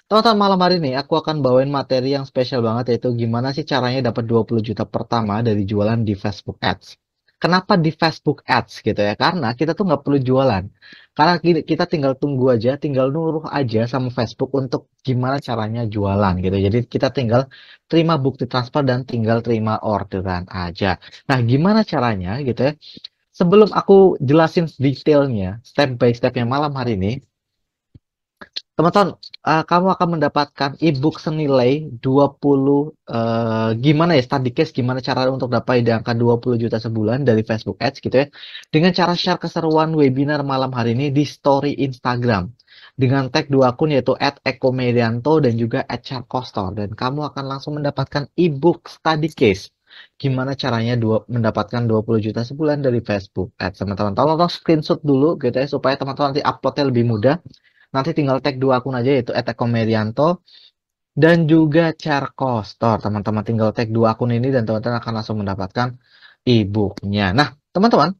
Teman-teman, malam hari ini aku akan bawain materi yang spesial banget, yaitu gimana sih caranya dapat 20 juta pertama dari jualan di Facebook Ads. Kenapa di Facebook Ads gitu ya? Karena kita tuh nggak perlu jualan. Karena kita tinggal tunggu aja, tinggal nuruh aja sama Facebook untuk gimana caranya jualan gitu. Jadi kita tinggal terima bukti transfer dan tinggal terima orderan aja. Nah, gimana caranya gitu ya? Sebelum aku jelasin detailnya, step by stepnya malam hari ini, teman-teman, kamu akan mendapatkan e-book senilai 20 gimana ya study case gimana cara untuk dapat di angka 20 juta sebulan dari Facebook Ads gitu ya. Dengan cara share keseruan webinar malam hari ini di story Instagram. Dengan tag dua akun yaitu @ekomedianto dan juga @charkostor, dan kamu akan langsung mendapatkan e-book study case. Gimana caranya mendapatkan 20 juta sebulan dari Facebook Ads, teman-teman. Tolong screenshot dulu gitu ya supaya teman-teman nanti uploadnya lebih mudah. Nanti tinggal tag dua akun aja yaitu @ekomedianto dan juga Charkostor. Teman-teman tinggal tag dua akun ini dan teman-teman akan langsung mendapatkan e-booknya. Nah, teman-teman,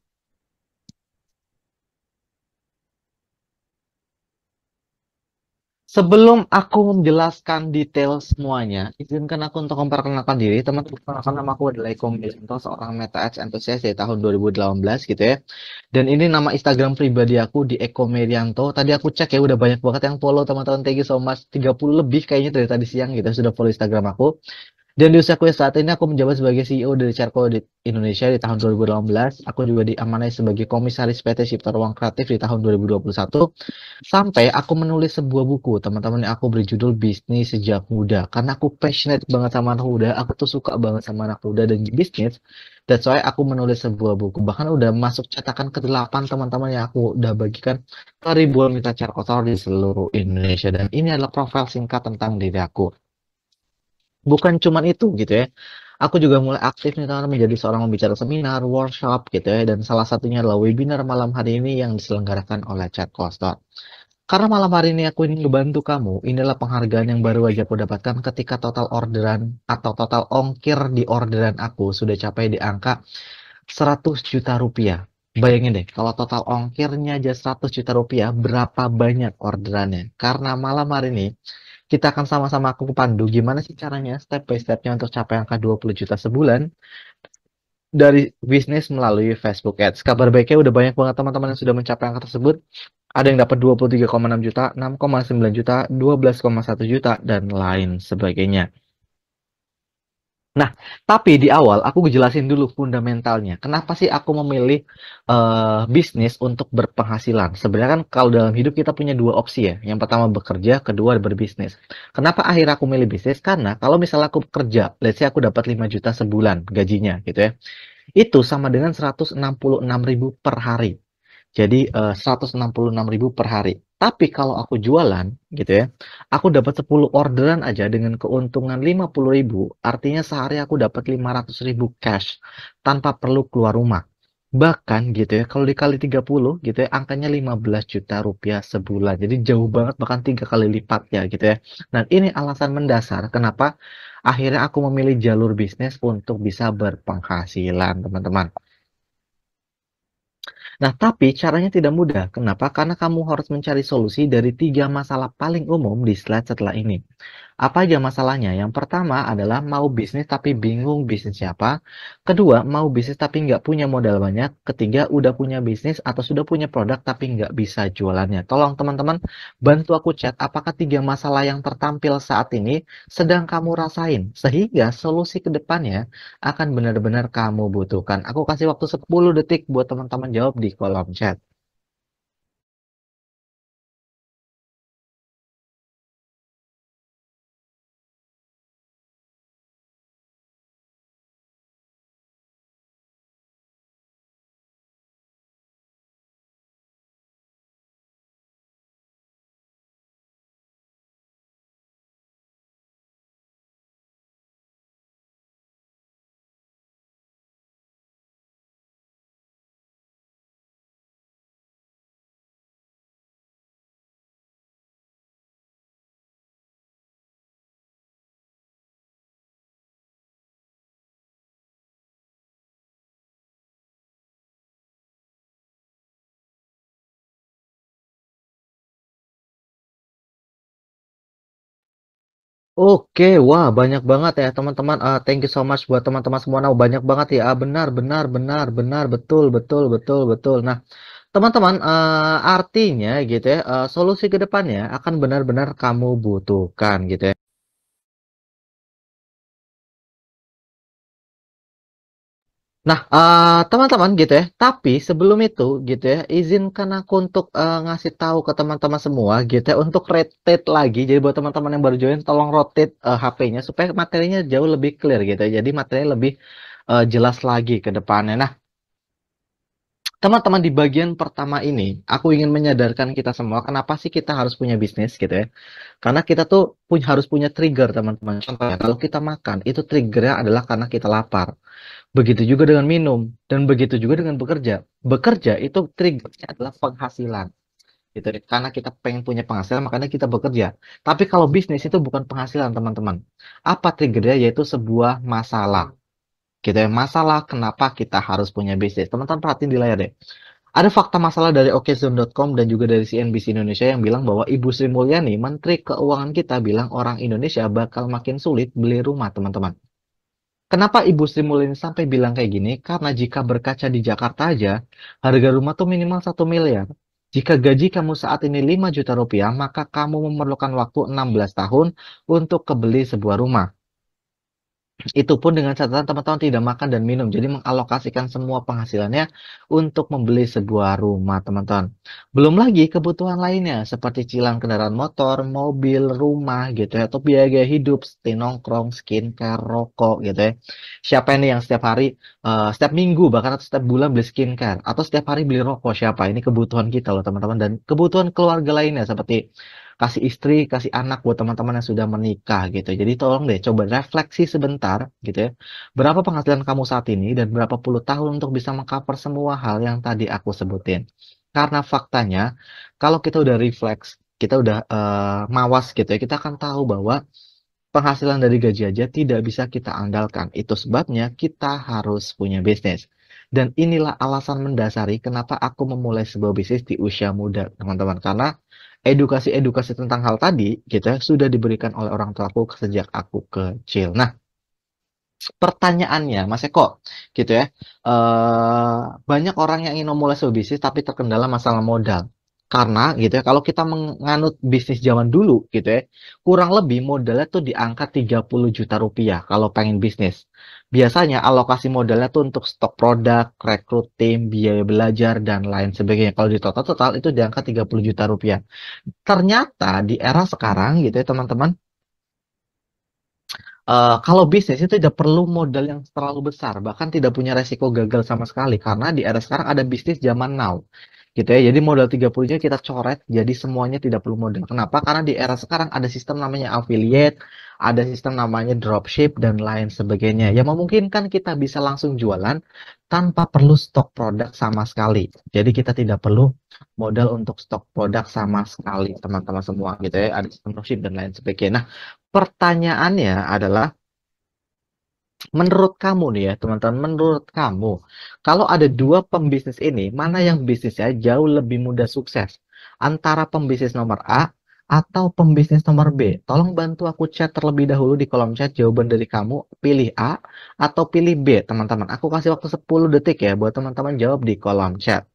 sebelum aku menjelaskan detail semuanya, izinkan aku untuk memperkenalkan diri. Teman-teman, perkenalkan, nama aku adalah Eko Medianto, seorang Meta Ads enthusiast dari tahun 2018 gitu ya. Dan ini nama Instagram pribadi aku di Eko Medianto. Tadi aku cek ya udah banyak banget yang follow, teman-teman. Thank you so much. 30 lebih kayaknya dari tadi siang gitu sudah follow Instagram aku. Dan di usiaku yang saat ini aku menjabat sebagai CEO dari Charco di Indonesia di tahun 2018. Aku juga diamanai sebagai komisaris PT Cipta Ruang Kreatif di tahun 2021. Sampai aku menulis sebuah buku, teman-teman, yang aku berjudul Bisnis Sejak Muda. Karena aku passionate banget sama anak muda, aku tuh suka banget sama anak muda dan bisnis. That's why aku menulis sebuah buku. Bahkan udah masuk cetakan ke-8, teman-teman, yang aku udah bagikan ke ribuan mitra Charco di seluruh Indonesia. Dan ini adalah profil singkat tentang diri aku. Bukan cuman itu gitu ya. Aku juga mulai aktif nih teman-teman menjadi seorang pembicara seminar, workshop gitu ya. Dan salah satunya adalah webinar malam hari ini yang diselenggarakan oleh Chat Coaster. Karena malam hari ini aku ingin ngebantu kamu, inilah penghargaan yang baru aja aku dapatkan ketika total orderan atau total ongkir di orderan aku sudah capai di angka 100 juta rupiah. Bayangin deh, kalau total ongkirnya aja 100 juta rupiah, berapa banyak orderannya? Karena malam hari ini, kita akan sama-sama aku pandu gimana sih caranya step by stepnya untuk capai angka 20 juta sebulan dari bisnis melalui Facebook Ads. Kabar baiknya udah banyak banget teman-teman yang sudah mencapai angka tersebut. Ada yang dapat 23,6 juta, 6,9 juta, 12,1 juta, dan lain sebagainya. Nah, tapi di awal aku jelasin dulu fundamentalnya. Kenapa sih aku memilih bisnis untuk berpenghasilan? Sebenarnya kan kalau dalam hidup kita punya dua opsi ya. Yang pertama bekerja, kedua berbisnis. Kenapa akhirnya aku milih bisnis? Karena kalau misalnya aku bekerja, let's say aku dapat 5 juta sebulan gajinya gitu ya. Itu sama dengan 166.000 per hari. Jadi 166.000 per hari. Tapi kalau aku jualan gitu ya, aku dapat 10 orderan aja dengan keuntungan 50.000, artinya sehari aku dapat 500.000 cash tanpa perlu keluar rumah. Bahkan gitu ya, kalau dikali 30 gitu ya, angkanya 15 juta rupiah sebulan. Jadi jauh banget, bahkan 3 kali lipat ya gitu ya. Dan ini alasan mendasar kenapa akhirnya aku memilih jalur bisnis untuk bisa berpenghasilan, teman-teman. Nah, tapi caranya tidak mudah. Kenapa? Karena kamu harus mencari solusi dari 3 masalah paling umum di slide setelah ini. Apa aja masalahnya? Yang pertama adalah mau bisnis tapi bingung bisnis siapa. Kedua, mau bisnis tapi nggak punya modal banyak. Ketiga, udah punya bisnis atau sudah punya produk tapi nggak bisa jualannya. Tolong teman-teman bantu aku chat apakah 3 masalah yang tertampil saat ini sedang kamu rasain. Sehingga solusi ke depannya akan benar-benar kamu butuhkan. Aku kasih waktu 10 detik buat teman-teman jawab di kolom chat. Oke, wah banyak banget ya teman-teman. Thank you so much buat teman-teman semua. Nah, banyak banget ya. Benar, benar, benar, benar, betul, betul, betul, betul. Nah, teman-teman, artinya gitu ya, solusi ke depannya akan benar-benar kamu butuhkan gitu ya. Nah, teman-teman gitu ya, tapi sebelum itu gitu ya, izinkan aku untuk ngasih tahu ke teman-teman semua gitu ya, untuk rotate lagi. Jadi buat teman-teman yang baru join, tolong rotate HP-nya supaya materinya jauh lebih clear gitu ya. Jadi materinya lebih jelas lagi ke depannya. Nah, teman-teman di bagian pertama ini, aku ingin menyadarkan kita semua, kenapa sih kita harus punya bisnis gitu ya. Karena kita tuh harus punya trigger teman-teman. Contohnya, kalau kita makan, itu triggernya adalah karena kita lapar. Begitu juga dengan minum, dan begitu juga dengan bekerja. Bekerja itu triggernya adalah penghasilan. Gitu deh. Karena kita pengen punya penghasilan, makanya kita bekerja. Tapi kalau bisnis itu bukan penghasilan, teman-teman. Apa triggernya? Yaitu sebuah masalah. Gitu ya. Masalah kenapa kita harus punya bisnis. Teman-teman perhatiin di layar deh. Ada fakta masalah dari okezone.com dan juga dari CNBC Indonesia yang bilang bahwa Ibu Sri Mulyani, Menteri Keuangan kita, bilang orang Indonesia bakal makin sulit beli rumah, teman-teman. Kenapa Ibu Sri Mulyani sampai bilang kayak gini? Karena jika berkaca di Jakarta aja, harga rumah tuh minimal 1 miliar. Jika gaji kamu saat ini 5 juta rupiah, maka kamu memerlukan waktu 16 tahun untuk kebeli sebuah rumah. Itu pun dengan catatan teman-teman tidak makan dan minum. Jadi mengalokasikan semua penghasilannya untuk membeli sebuah rumah, teman-teman. Belum lagi kebutuhan lainnya seperti cicilan kendaraan motor, mobil, rumah gitu ya, atau biaya hidup seperti nongkrong, skincare, rokok gitu ya. Siapa ini yang setiap hari, setiap minggu bahkan atau setiap bulan beli skincare atau setiap hari beli rokok? Siapa? Ini kebutuhan kita loh, teman-teman, dan kebutuhan keluarga lainnya seperti kasih istri, kasih anak buat teman-teman yang sudah menikah gitu. Jadi tolong deh coba refleksi sebentar gitu ya. Berapa penghasilan kamu saat ini dan berapa puluh tahun untuk bisa mengcover semua hal yang tadi aku sebutin. Karena faktanya kalau kita udah refleks, kita udah mawas gitu ya, kita akan tahu bahwa penghasilan dari gaji aja tidak bisa kita andalkan. Itu sebabnya kita harus punya bisnis. Dan inilah alasan mendasari kenapa aku memulai sebuah bisnis di usia muda, teman-teman. Karena edukasi-edukasi tentang hal tadi, gitu ya, sudah diberikan oleh orang tuaku sejak aku kecil. Nah, pertanyaannya, Mas Eko, gitu ya, banyak orang yang ingin memulai sebuah bisnis tapi terkendala masalah modal. Karena gitu ya, kalau kita menganut bisnis zaman dulu gitu ya, kurang lebih modalnya tuh di angka 30 juta rupiah kalau pengen bisnis. Biasanya alokasi modalnya tuh untuk stok produk, rekrut tim, biaya belajar, dan lain sebagainya. Kalau di total-total itu di angka 30 juta rupiah. Ternyata di era sekarang gitu ya teman-teman, kalau bisnis itu tidak perlu modal yang terlalu besar, bahkan tidak punya resiko gagal sama sekali, karena di era sekarang ada bisnis zaman now, gitu ya. Jadi modal 30-nya kita coret, jadi semuanya tidak perlu modal. Kenapa? Karena di era sekarang ada sistem namanya affiliate, ada sistem namanya dropship, dan lain sebagainya, yang memungkinkan kita bisa langsung jualan tanpa perlu stok produk sama sekali. Jadi kita tidak perlu modal untuk stok produk sama sekali, teman-teman semua, gitu ya. Ada sistem dropship dan lain sebagainya. Nah, pertanyaannya adalah, menurut kamu nih ya, teman-teman, menurut kamu, kalau ada dua pembisnis ini, mana yang bisnisnya jauh lebih mudah sukses? Antara pembisnis nomor A atau pembisnis nomor B? Tolong bantu aku chat terlebih dahulu di kolom chat jawaban dari kamu, pilih A atau pilih B, teman-teman. Aku kasih waktu 10 detik ya buat teman-teman jawab di kolom chat.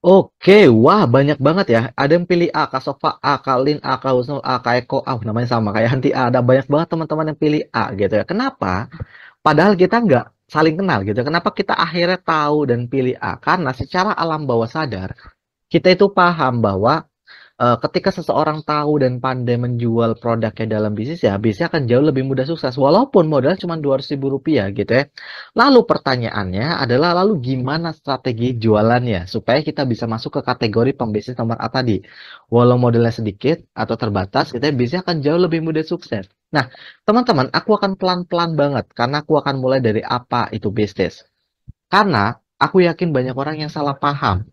Oke, wah banyak banget ya. Ada yang pilih A, Kak Sofa, A, Kak Lin, A, Kak Husnul, A, Kak Eko. Ah, namanya sama kayak Hanti A. Ada banyak banget teman-teman yang pilih A gitu ya. Kenapa? Padahal kita nggak saling kenal gitu. Kenapa kita akhirnya tahu dan pilih A? Karena secara alam bawah sadar, kita itu paham bahwa Ketika seseorang tahu dan pandai menjual produknya dalam bisnis ya, bisnisnya akan jauh lebih mudah sukses walaupun modal cuma Rp200.000 gitu ya. Lalu pertanyaannya adalah lalu gimana strategi jualannya supaya kita bisa masuk ke kategori pembisnis nomor A tadi. Walau modalnya sedikit atau terbatas, kita bisnisnya akan jauh lebih mudah sukses. Nah, teman-teman, aku akan pelan-pelan banget karena aku akan mulai dari apa itu bisnis. Karena aku yakin banyak orang yang salah paham.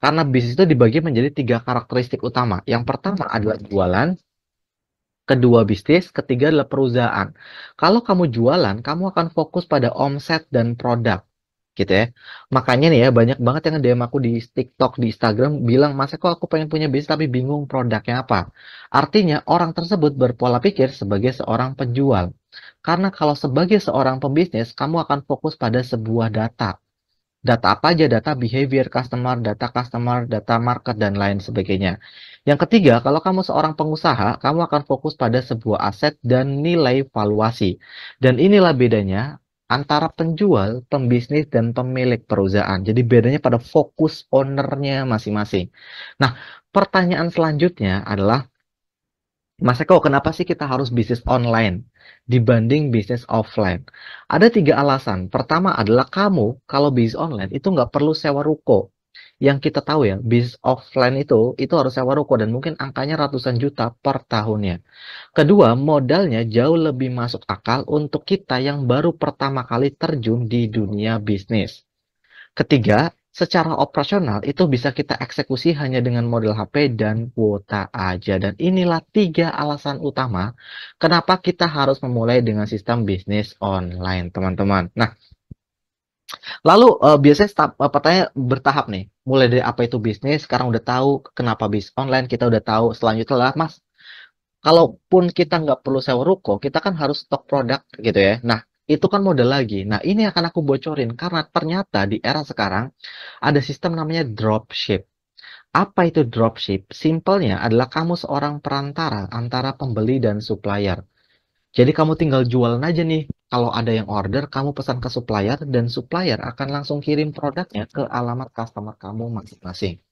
Karena bisnis itu dibagi menjadi tiga karakteristik utama. Yang pertama adalah jualan, kedua bisnis, ketiga adalah perusahaan. Kalau kamu jualan, kamu akan fokus pada omset dan produk, gitu ya. Makanya nih ya, banyak banget yang DM aku di TikTok, di Instagram, bilang, Mas Eko aku pengen punya bisnis tapi bingung produknya apa. Artinya, orang tersebut berpola pikir sebagai seorang penjual. Karena kalau sebagai seorang pembisnis, kamu akan fokus pada sebuah data. Data apa aja? Data behavior customer, data market, dan lain sebagainya. Yang ketiga, kalau kamu seorang pengusaha, kamu akan fokus pada sebuah aset dan nilai valuasi. Dan inilah bedanya antara penjual, pembisnis, dan pemilik perusahaan. Jadi bedanya pada fokus ownernya masing-masing. Nah, pertanyaan selanjutnya adalah, Mas Eko, kenapa sih kita harus bisnis online dibanding bisnis offline? Ada tiga alasan. Pertama adalah kamu kalau bisnis online itu nggak perlu sewa ruko. Yang kita tahu ya, bisnis offline itu harus sewa ruko dan mungkin angkanya ratusan juta per tahunnya. Kedua, modalnya jauh lebih masuk akal untuk kita yang baru pertama kali terjun di dunia bisnis. Ketiga, secara operasional itu bisa kita eksekusi hanya dengan modal HP dan kuota aja. Dan inilah tiga alasan utama kenapa kita harus memulai dengan sistem bisnis online, teman-teman. Nah, lalu biasanya pertanyaan bertahap nih. Mulai dari apa itu bisnis, sekarang udah tahu kenapa bisnis online, kita udah tahu. Selanjutnya lah, Mas, kalaupun kita nggak perlu sewa ruko, kita kan harus stok produk gitu ya. Nah, itu kan modal lagi. Nah, ini akan aku bocorin karena ternyata di era sekarang ada sistem namanya dropship. Apa itu dropship? Simpelnya adalah kamu seorang perantara antara pembeli dan supplier. Jadi kamu tinggal jualan aja nih. Kalau ada yang order, kamu pesan ke supplier dan supplier akan langsung kirim produknya ke alamat customer kamu masing-masing.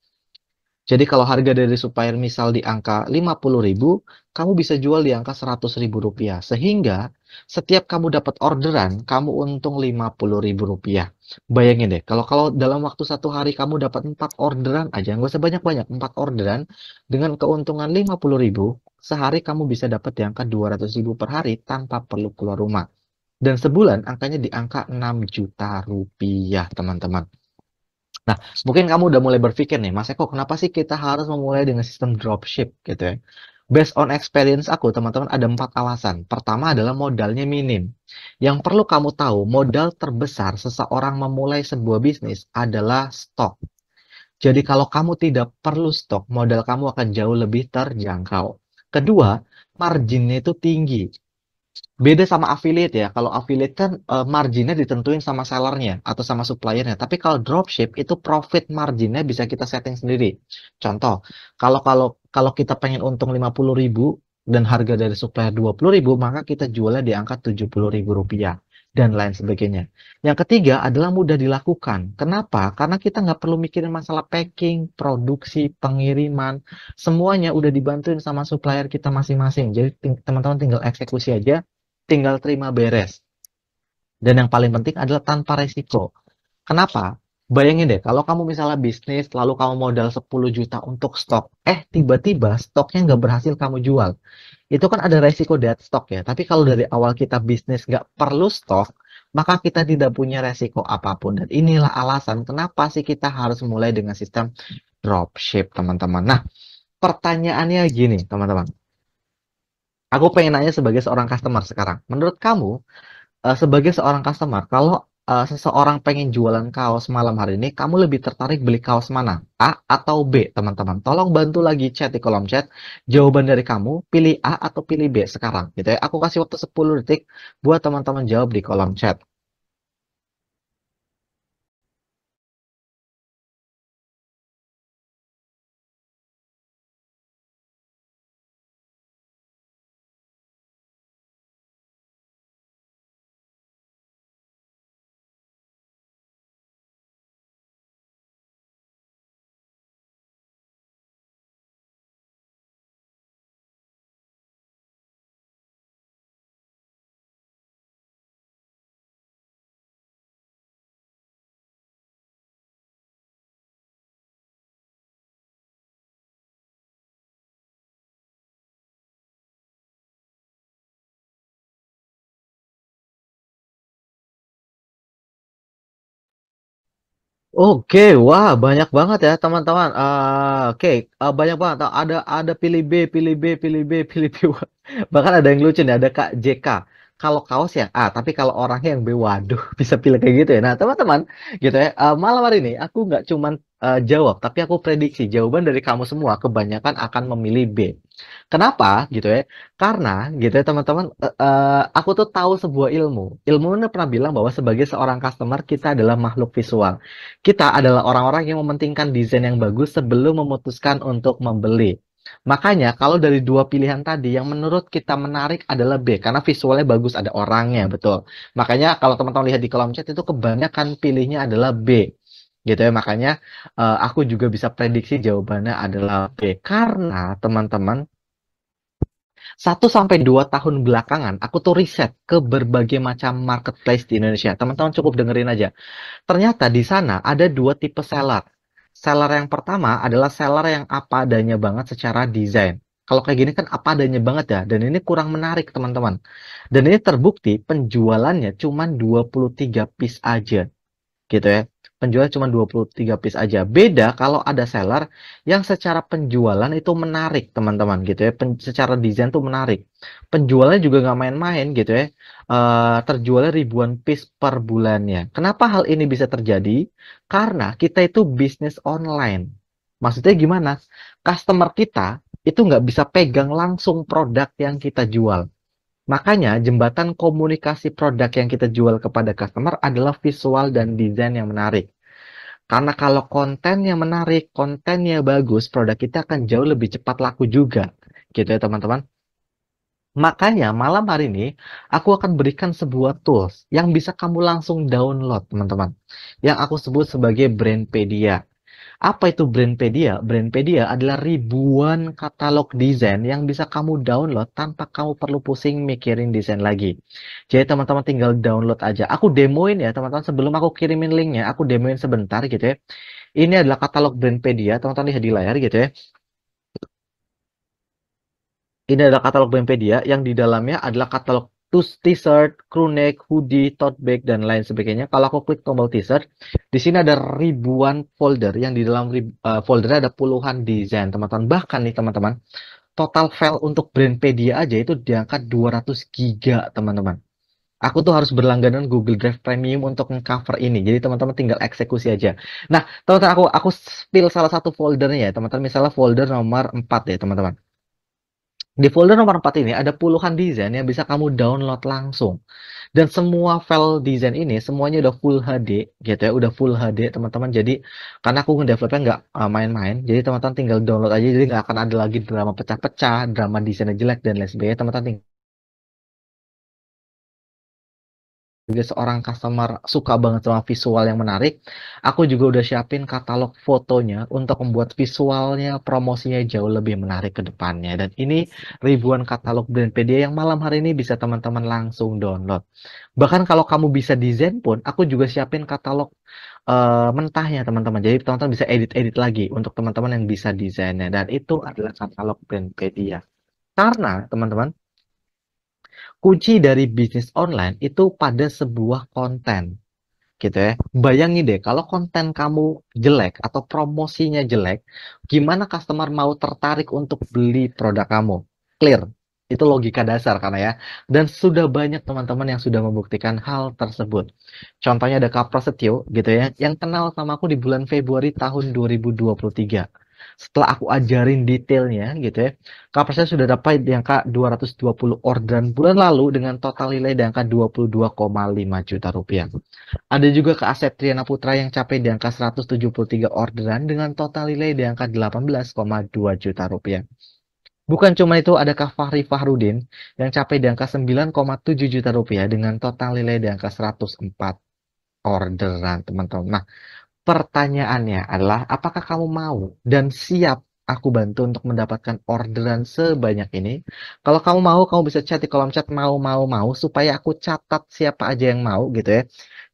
Jadi kalau harga dari supplier misal di angka 50.000, kamu bisa jual di angka 100.000 rupiah. Sehingga setiap kamu dapat orderan, kamu untung 50.000 rupiah. Bayangin deh, kalau dalam waktu satu hari kamu dapat 4 orderan aja, nggak usah banyak-banyak, 4 orderan dengan keuntungan 50.000, sehari kamu bisa dapat di angka 200.000 per hari tanpa perlu keluar rumah. Dan sebulan angkanya di angka 6 juta rupiah, teman-teman. Nah, mungkin kamu udah mulai berpikir nih, Mas Eko, kenapa sih kita harus memulai dengan sistem dropship gitu ya? Based on experience aku, teman-teman, ada 4 alasan. Pertama adalah modalnya minim. Yang perlu kamu tahu, modal terbesar seseorang memulai sebuah bisnis adalah stok. Jadi kalau kamu tidak perlu stok, modal kamu akan jauh lebih terjangkau. Kedua, marginnya itu tinggi. Beda sama affiliate ya. Kalau affiliate kan marginnya ditentuin sama sellernya atau sama suppliernya. Tapi kalau dropship itu profit marginnya bisa kita setting sendiri. Contoh, kalau kalau kalau kita pengen untung 50.000 dan harga dari supplier 20.000, maka kita jualnya di angka 70.000 rupiah dan lain sebagainya. Yang ketiga adalah mudah dilakukan. Kenapa? Karena kita nggak perlu mikirin masalah packing, produksi, pengiriman. Semuanya udah dibantuin sama supplier kita masing-masing. Jadi teman-teman tinggal eksekusi aja, tinggal terima beres. Dan yang paling penting adalah tanpa resiko. Kenapa? Bayangin deh, kalau kamu misalnya bisnis, lalu kamu modal 10 juta untuk stok, tiba-tiba stoknya nggak berhasil kamu jual. Itu kan ada resiko dead stock ya. Tapi kalau dari awal kita bisnis nggak perlu stok, maka kita tidak punya resiko apapun. Dan inilah alasan kenapa sih kita harus mulai dengan sistem dropship, teman-teman. Nah, pertanyaannya gini, teman-teman. Aku pengen nanya sebagai seorang customer sekarang. Menurut kamu, sebagai seorang customer, kalau seseorang pengen jualan kaos malam hari ini, kamu lebih tertarik beli kaos mana? A atau B, teman-teman? Tolong bantu lagi chat di kolom chat. Jawaban dari kamu, pilih A atau pilih B sekarang, gitu ya. Aku kasih waktu 10 detik buat teman-teman jawab di kolom chat. Oke, wah banyak banget ya teman-teman. Oke, banyak banget. Ada pilih B, pilih B, pilih B, pilih B. Wah, bahkan ada yang lucu nih, ada Kak JK. Kalau kaos ya A, tapi kalau orangnya yang B, waduh, bisa pilih kayak gitu ya. Nah, teman-teman, gitu ya. Malam hari ini aku nggak cuman jawab, tapi aku prediksi jawaban dari kamu semua kebanyakan akan memilih B. Kenapa gitu ya? Karena gitu ya teman-teman, aku tuh tahu sebuah ilmu. Ilmu ini pernah bilang bahwa sebagai seorang customer kita adalah makhluk visual. Kita adalah orang-orang yang mementingkan desain yang bagus sebelum memutuskan untuk membeli. Makanya kalau dari dua pilihan tadi yang menurut kita menarik adalah B karena visualnya bagus ada orangnya betul. Makanya kalau teman-teman lihat di kolom chat itu kebanyakan pilihnya adalah B. Gitu ya. Makanya aku juga bisa prediksi jawabannya adalah B karena teman-teman 1 sampai 2 tahun belakangan aku tuh riset ke berbagai macam marketplace di Indonesia. Teman-teman cukup dengerin aja. Ternyata di sana ada dua tipe seller. Seller yang pertama adalah seller yang apa adanya banget secara desain. Kalau kayak gini kan apa adanya banget ya, dan ini kurang menarik teman-teman. Dan ini terbukti penjualannya cuma 23 piece aja gitu ya. Penjual cuma 23 piece aja. Beda kalau ada seller yang secara penjualan itu menarik, teman-teman, gitu ya. Secara desain tuh menarik. Penjualnya juga nggak main-main gitu ya. Terjualnya ribuan piece per bulannya. Kenapa hal ini bisa terjadi? Karena kita itu bisnis online. Maksudnya gimana? Customer kita itu nggak bisa pegang langsung produk yang kita jual. Makanya, jembatan komunikasi produk yang kita jual kepada customer adalah visual dan desain yang menarik. Karena kalau kontennya menarik, kontennya bagus, produk kita akan jauh lebih cepat laku juga. Gitu ya, teman-teman. Makanya, malam hari ini, aku akan berikan sebuah tools yang bisa kamu langsung download, teman-teman. Yang aku sebut sebagai Brandpedia. Apa itu Brandpedia? Brandpedia adalah ribuan katalog desain yang bisa kamu download tanpa kamu perlu pusing mikirin desain lagi. Jadi teman-teman tinggal download aja. Aku demoin ya teman-teman sebelum aku kirimin linknya. Aku demoin sebentar gitu ya. Ini adalah katalog Brandpedia. Teman-teman lihat di layar gitu ya. Ini adalah katalog Brandpedia yang di dalamnya adalah katalog t-shirt, crewneck, hoodie, tote bag, dan lain sebagainya. Kalau aku klik tombol t-shirt, di sini ada ribuan folder yang di dalam foldernya ada puluhan desain, teman-teman. Bahkan nih, teman-teman, total file untuk Brandpedia aja itu di angka 200 giga, teman-teman. Aku tuh harus berlangganan Google Drive Premium untuk cover ini. Jadi teman-teman tinggal eksekusi aja. Nah, teman-teman aku spill salah satu foldernya ya, teman-teman. Misalnya folder nomor 4 ya, teman-teman. Di folder nomor 4 ini ada puluhan desain yang bisa kamu download langsung. Dan semua file desain ini semuanya udah full HD gitu ya, udah full HD teman-teman. Jadi karena aku ngedevelopnya nggak main-main, jadi teman-teman tinggal download aja. Jadi nggak akan ada lagi drama pecah-pecah, drama desainnya jelek dan lain sebagainya. Teman-teman tinggal sebagai seorang customer suka banget sama visual yang menarik, aku juga udah siapin katalog fotonya untuk membuat visualnya, promosinya jauh lebih menarik ke depannya. Dan ini ribuan katalog Brandpedia yang malam hari ini bisa teman-teman langsung download. Bahkan kalau kamu bisa desain pun, aku juga siapin katalog mentahnya teman-teman. Jadi teman-teman bisa edit-edit lagi untuk teman-teman yang bisa desainnya. Dan itu adalah katalog Brandpedia. Karena teman-teman, kunci dari bisnis online itu pada sebuah konten gitu ya. Bayangin deh kalau konten kamu jelek atau promosinya jelek, gimana customer mau tertarik untuk beli produk kamu? Clear. Itu logika dasar karena ya. Dan sudah banyak teman-teman yang sudah membuktikan hal tersebut. Contohnya ada Kak Prasetyo gitu ya, yang kenal sama aku di bulan Februari tahun 2023. Setelah aku ajarin detailnya gitu ya, Kak Prasetyo sudah dapat di angka 220 orderan bulan lalu dengan total nilai di angka 22,5 juta rupiah. Ada juga ke Asep Triana Putra yang capai di angka 173 orderan dengan total nilai di angka 18,2 juta rupiah. Bukan cuma itu, ada Kak Fahri Fahrudin yang capai di angka 9,7 juta rupiah dengan total nilai di angka 104 orderan, teman-teman. Nah, pertanyaannya adalah, apakah kamu mau dan siap aku bantu untuk mendapatkan orderan sebanyak ini? Kalau kamu mau, kamu bisa chat di kolom chat mau, supaya aku catat siapa aja yang mau gitu ya.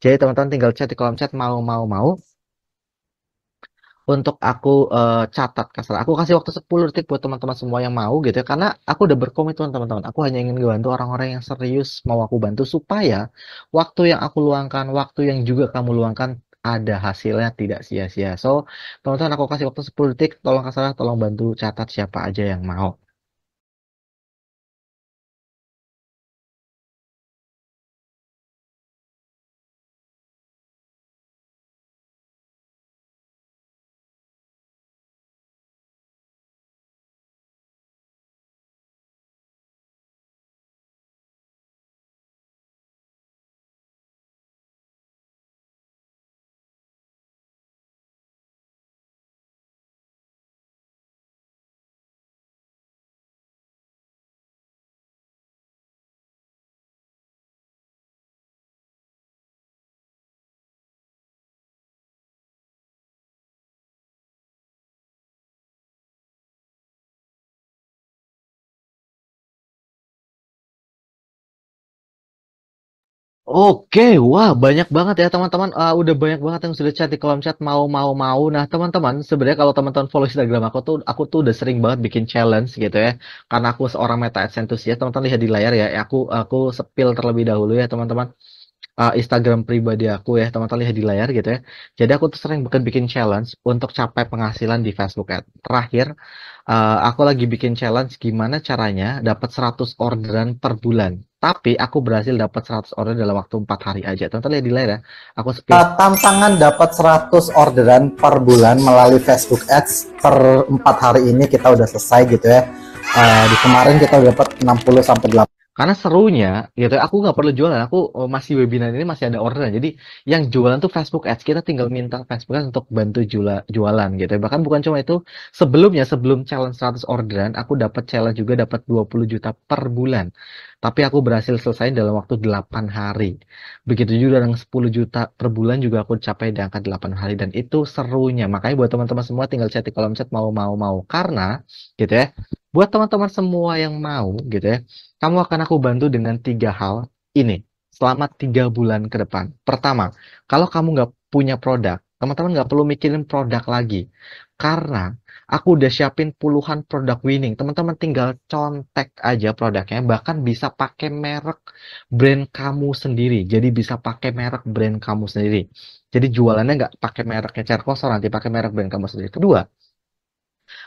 Jadi teman-teman tinggal chat di kolom chat mau untuk aku catat kasar. Aku kasih waktu 10 detik buat teman-teman semua yang mau gitu ya. Karena aku udah berkomitmen teman-teman. Aku hanya ingin membantu orang-orang yang serius mau aku bantu supaya waktu yang aku luangkan, waktu yang juga kamu luangkan ada hasilnya, tidak sia-sia. So, teman-teman aku kasih waktu 10 detik, tolong kasih, tolong bantu catat siapa aja yang mau. Oke, wah banyak banget ya teman-teman. Udah banyak banget yang sudah chat di kolom chat mau. Nah teman-teman, sebenarnya kalau teman-teman follow Instagram aku tuh udah sering banget bikin challenge gitu ya. Karena aku seorang Meta Ads enthusiast, teman-teman lihat di layar ya. Aku spill terlebih dahulu ya teman-teman. Instagram pribadi aku ya teman-teman lihat di layar gitu ya. Jadi aku tuh sering bikin challenge untuk capai penghasilan di Facebook Ads. Terakhir, aku lagi bikin challenge gimana caranya dapat 100 orderan per bulan. Tapi aku berhasil dapat 100 order dalam waktu 4 hari aja. Teman-teman lihat di layar ya. Aku spill. Tantangan dapat 100 orderan per bulan melalui Facebook Ads per 4 hari ini kita udah selesai gitu ya. Di kemarin kita udah dapat 60 sampai 80. Karena serunya gitu, aku nggak perlu jualan. Aku masih webinar ini masih ada orderan. Jadi yang jualan tuh Facebook Ads. Kita tinggal minta Facebook Ads untuk bantu jualan gitu. Bahkan bukan cuma itu, sebelumnya sebelum challenge 100 orderan, aku dapat challenge juga dapat 20 juta per bulan. Tapi aku berhasil selesai dalam waktu 8 hari. Begitu juga dengan 10 juta per bulan juga aku capai di angka 8 hari dan itu serunya. Makanya buat teman-teman semua tinggal chat di kolom chat mau karena gitu ya. Buat teman-teman semua yang mau gitu ya, kamu akan aku bantu dengan 3 hal ini selama 3 bulan ke depan. Pertama, kalau kamu nggak punya produk, teman-teman nggak perlu mikirin produk lagi. Karena aku udah siapin puluhan produk winning. Teman-teman tinggal contek aja produknya, bahkan bisa pakai merek brand kamu sendiri. Jadi bisa pakai merek brand kamu sendiri. Jadi jualannya nggak pakai mereknya Cerkosor, nanti pakai merek brand kamu sendiri. Kedua,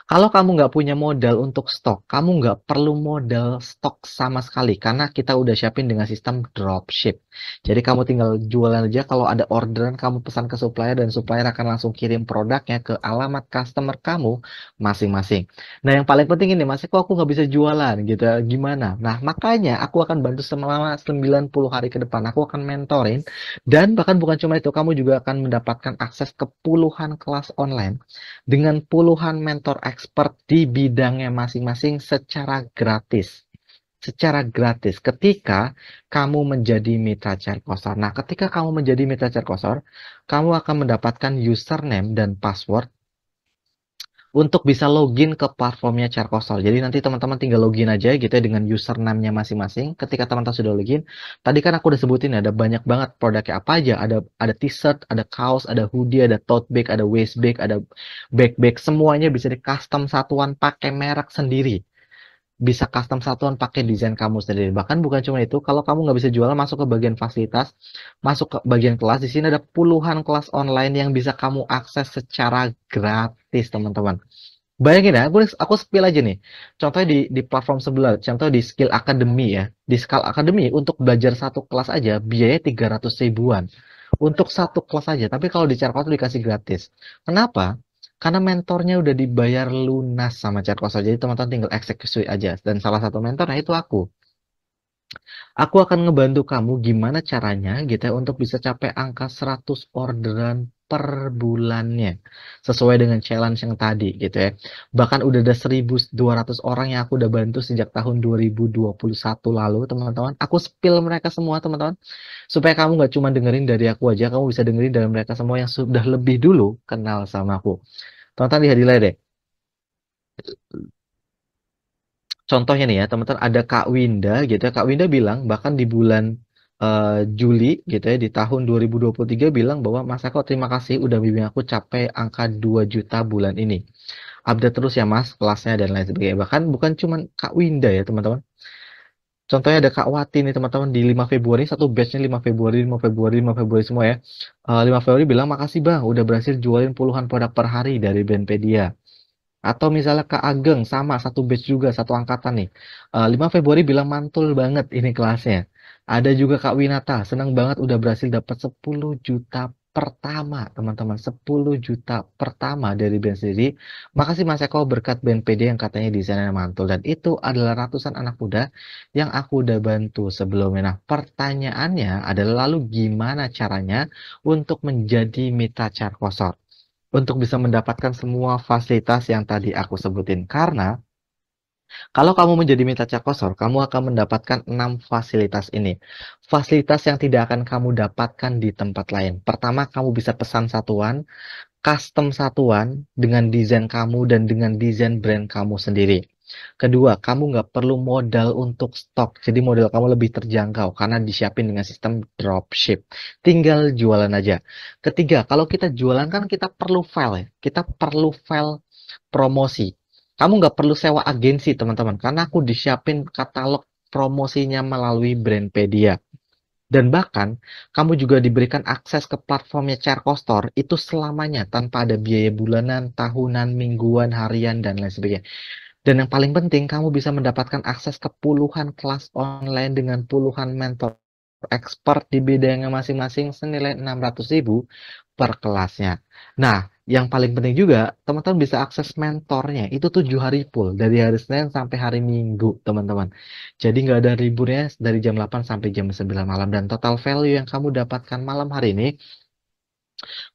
kalau kamu nggak punya modal untuk stok, kamu nggak perlu modal stok sama sekali karena kita udah siapin dengan sistem dropship. Jadi kamu tinggal jualan aja, kalau ada orderan kamu pesan ke supplier dan supplier akan langsung kirim produknya ke alamat customer kamu masing-masing. Nah yang paling penting ini, Mas, kok aku nggak bisa jualan gitu, gimana? Nah makanya aku akan bantu selama 90 hari ke depan. Aku akan mentorin dan bahkan bukan cuma itu, kamu juga akan mendapatkan akses ke puluhan kelas online dengan puluhan mentor expert di bidangnya masing-masing secara gratis. Secara gratis ketika kamu menjadi mitra Cerkosor. Nah, ketika kamu menjadi mitra Cerkosor, kamu akan mendapatkan username dan password untuk bisa login ke platformnya Cerkosol. Jadi nanti teman-teman tinggal login aja gitu ya dengan username-nya masing-masing. Ketika teman-teman sudah login, tadi kan aku udah sebutin ada banyak banget produknya apa aja. Ada t-shirt, ada kaos, ada hoodie, ada tote bag, ada waist bag, ada backpack. Semuanya bisa di custom satuan pakai merek sendiri. Bisa custom satuan pakai desain kamu sendiri. Bahkan bukan cuma itu, kalau kamu nggak bisa jualan, masuk ke bagian fasilitas, masuk ke bagian kelas. Di sini ada puluhan kelas online yang bisa kamu akses secara gratis, teman-teman. Bayangin ya, aku spill aja nih. Contohnya di platform sebelah, contoh di Skill Academy ya. Di Skill Academy untuk belajar satu kelas aja biaya 300 ribuan. Untuk satu kelas aja, tapi kalau di Cerkosol dikasih gratis. Kenapa? Karena mentornya udah dibayar lunas sama Cerkosol. Jadi teman-teman tinggal eksekusi aja. Dan salah satu mentornya itu aku. Aku akan ngebantu kamu gimana caranya gitu ya untuk bisa capai angka 100 orderan per bulannya. Sesuai dengan challenge yang tadi gitu ya. Bahkan udah ada 1.200 orang yang aku udah bantu sejak tahun 2021 lalu, teman-teman. Aku spill mereka semua, teman-teman. Supaya kamu nggak cuma dengerin dari aku aja, kamu bisa dengerin dari mereka semua yang sudah lebih dulu kenal sama aku. Teman-teman lihat di layar deh. Contohnya nih ya, teman-teman, ada Kak Winda gitu ya. Kak Winda bilang bahkan di bulan Juli gitu ya di tahun 2023 bilang bahwa Mas Eko terima kasih udah bimbing aku capai angka 2 juta bulan ini. Update terus ya Mas kelasnya dan lain sebagainya. Bahkan bukan cuma Kak Winda ya teman-teman. Contohnya ada Kak Wati nih teman-teman di 5 Februari, satu batchnya 5 Februari, 5 Februari, 5 Februari semua ya. 5 Februari bilang makasih bang, udah berhasil jualin puluhan produk per hari dari Brandpedia. Atau misalnya Kak Ageng, sama satu batch juga, satu angkatan nih. 5 Februari bilang mantul banget ini kelasnya. Ada juga Kak Winata, senang banget udah berhasil dapat 10 juta pertama, teman-teman. 10 juta pertama dari band sendiri. Makasih Mas Eko berkat band PD yang katanya desainnya mantul. Dan itu adalah ratusan anak muda yang aku udah bantu sebelumnya. Nah, pertanyaannya adalah lalu gimana caranya untuk menjadi mitra Charkosor? Untuk bisa mendapatkan semua fasilitas yang tadi aku sebutin. Karena kalau kamu menjadi mitra Cakosor, kamu akan mendapatkan 6 fasilitas ini. Fasilitas yang tidak akan kamu dapatkan di tempat lain. Pertama, kamu bisa pesan satuan, custom satuan dengan desain kamu dan dengan desain brand kamu sendiri. Kedua, kamu nggak perlu modal untuk stok. Jadi modal kamu lebih terjangkau karena disiapin dengan sistem dropship. Tinggal jualan aja. Ketiga, kalau kita jualan kan kita perlu file ya. Kita perlu file promosi. Kamu nggak perlu sewa agensi teman-teman. Karena aku disiapin katalog promosinya melalui Brandpedia. Dan bahkan, kamu juga diberikan akses ke platformnya Cerco Store itu selamanya tanpa ada biaya bulanan, tahunan, mingguan, harian, dan lain sebagainya. Dan yang paling penting, kamu bisa mendapatkan akses ke puluhan kelas online dengan puluhan mentor expert di bidangnya masing-masing senilai 600.000 per kelasnya. Nah, yang paling penting juga, teman-teman bisa akses mentornya. Itu 7 hari full, dari hari Senin sampai hari Minggu, teman-teman. Jadi nggak ada liburnya dari jam 8 sampai jam 9 malam. Dan total value yang kamu dapatkan malam hari ini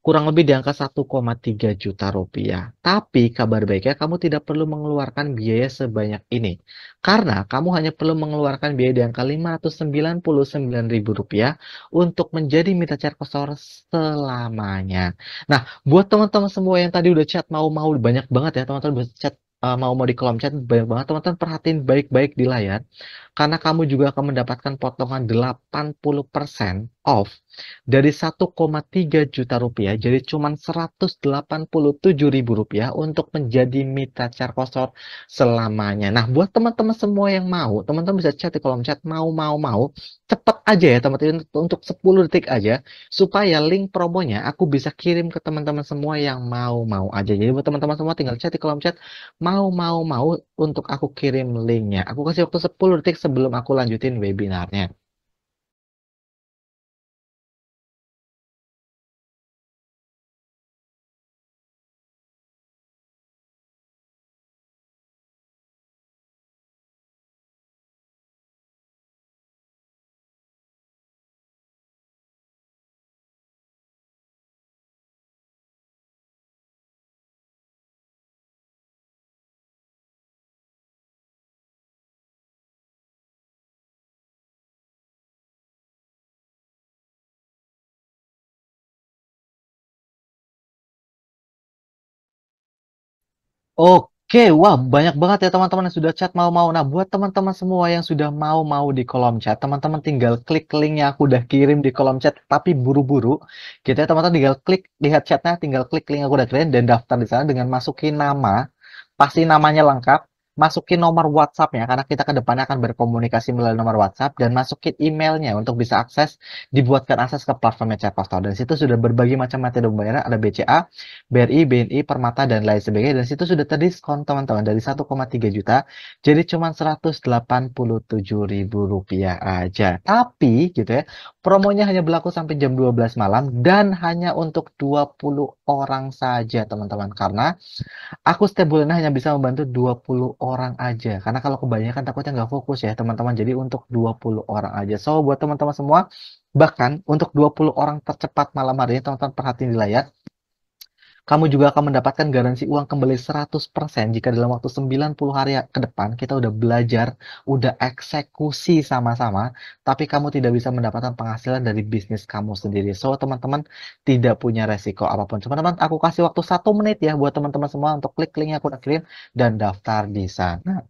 kurang lebih di angka 1,3 juta rupiah. Tapi kabar baiknya kamu tidak perlu mengeluarkan biaya sebanyak ini. Karena kamu hanya perlu mengeluarkan biaya di angka 599.000 rupiah untuk menjadi mitra Cerkosor selamanya. Nah, buat teman-teman semua yang tadi udah chat mau-mau banyak banget ya teman-teman udah chat mau-mau di kolom chat banyak banget teman-teman perhatiin baik-baik di layar karena kamu juga akan mendapatkan potongan 80% off dari 1,3 juta rupiah jadi cuma 187.000 rupiah untuk menjadi mitra Charkosor selamanya. Nah, buat teman-teman semua yang mau, teman-teman bisa chat di kolom chat mau, cepet aja ya teman-teman untuk 10 detik aja supaya link promonya aku bisa kirim ke teman-teman semua yang mau aja. Jadi buat teman-teman semua tinggal chat di kolom chat mau untuk aku kirim linknya. Aku kasih waktu 10 detik sebelum aku lanjutin webinarnya. Oke, wah banyak banget ya teman-teman yang sudah chat mau-mau. Nah, buat teman-teman semua yang sudah mau-mau di kolom chat, teman-teman tinggal klik link yang aku udah kirim di kolom chat, tapi buru-buru. Gitu ya, teman-teman tinggal klik, lihat chatnya, tinggal klik link yang aku udah kirim dan daftar di sana dengan masukin nama, pasti namanya lengkap, masukin nomor WhatsApp-nya, karena kita ke depannya akan berkomunikasi melalui nomor WhatsApp, dan masukin emailnya untuk bisa akses, dibuatkan akses ke platformnya Chatpostal. Dan situ sudah berbagi macam metode pembayaran, ada BCA, BRI, BNI, Permata, dan lain sebagainya. Dan situ sudah terdiskon teman-teman dari 1,3 juta jadi cuma 187.000 rupiah aja. Tapi gitu ya, promonya hanya berlaku sampai jam 12 malam dan hanya untuk 20 orang saja teman-teman. Karena aku setiap bulannya hanya bisa membantu 20 orang aja. Karena kalau kebanyakan takutnya nggak fokus ya teman-teman. Jadi untuk 20 orang aja. So buat teman-teman semua, bahkan untuk 20 orang tercepat malam hari ini teman-teman perhatiin di layar. Kamu juga akan mendapatkan garansi uang kembali 100% jika dalam waktu 90 hari ke depan kita udah belajar, udah eksekusi sama-sama, tapi kamu tidak bisa mendapatkan penghasilan dari bisnis kamu sendiri. So, teman-teman tidak punya resiko apapun. Teman-teman, aku kasih waktu 1 menit ya buat teman-teman semua untuk klik link yang aku udah kirim dan daftar di sana.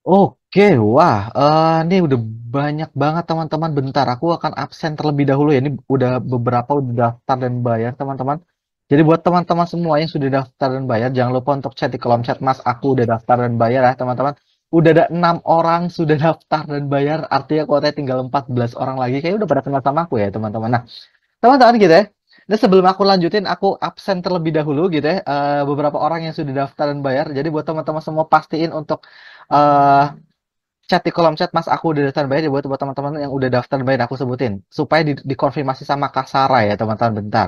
Oke, wah, ini udah banyak banget teman-teman. Bentar, aku akan absen terlebih dahulu ya. Ini udah beberapa udah daftar dan bayar teman-teman. Jadi buat teman-teman semua yang sudah daftar dan bayar, jangan lupa untuk chat di kolom chat Mas. Aku udah daftar dan bayar ya teman-teman. Udah ada 6 orang sudah daftar dan bayar. Artinya kuotanya tinggal 14 orang lagi. Kayaknya udah pada kenal sama aku ya teman-teman. Nah, teman-teman gitu ya. Nah, sebelum aku lanjutin, aku absen terlebih dahulu gitu ya. Beberapa orang yang sudah daftar dan bayar. Jadi buat teman-teman semua pastiin untuk eh chat di kolom chat Mas, aku udah daftar bayar ya, buat teman-teman yang udah daftar bayar aku sebutin supaya dikonfirmasi sama Kak Sarah ya teman-teman. Bentar.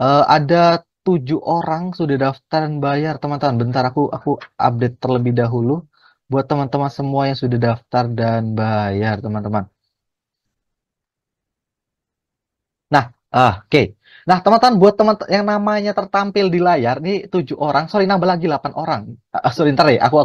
Ada 7 orang sudah daftar dan bayar teman-teman. Bentar, aku update terlebih dahulu buat teman-teman semua yang sudah daftar dan bayar teman-teman. Nah, oke. Nah, teman-teman, buat teman yang namanya tertampil di layar, nih 7 orang, sorry nambah lagi 8 orang. Sorry, ntar ya, aku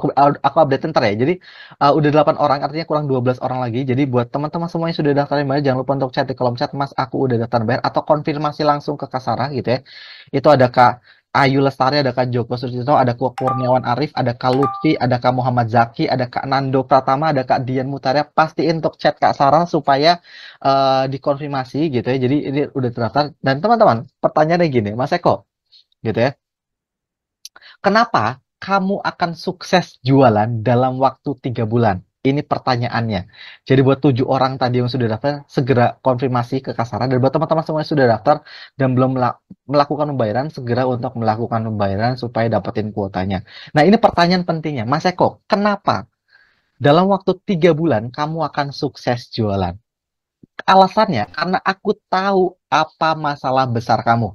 update ntar ya. Jadi, udah 8 orang, artinya kurang 12 orang lagi. Jadi, buat teman-teman semua yang sudah daftar bayar, jangan lupa untuk chat di kolom chat, Mas, aku udah daftar bayar, atau konfirmasi langsung ke Kak Sarah gitu ya. Itu ada Kak Ayu Lestari, ada Kak Joko Sucipto, ada Kak Kurniawan Arif, ada Kak Lutfi, ada Kak Muhammad Zaki, ada Kak Nando Pratama, ada Kak Dian Mutaria. Pastiin untuk chat Kak Sarah supaya dikonfirmasi gitu ya. Jadi ini udah terdaftar. Dan teman-teman, pertanyaannya gini, Mas Eko, gitu ya. Kenapa kamu akan sukses jualan dalam waktu 3 bulan? Ini pertanyaannya. Jadi buat 7 orang tadi yang sudah daftar, segera konfirmasi ke kasaran. Dan buat teman-teman semua yang sudah daftar dan belum melakukan pembayaran, segera untuk melakukan pembayaran supaya dapetin kuotanya. Nah ini pertanyaan pentingnya. Mas Eko, kenapa dalam waktu 3 bulan kamu akan sukses jualan? Alasannya karena aku tahu apa masalah besar kamu.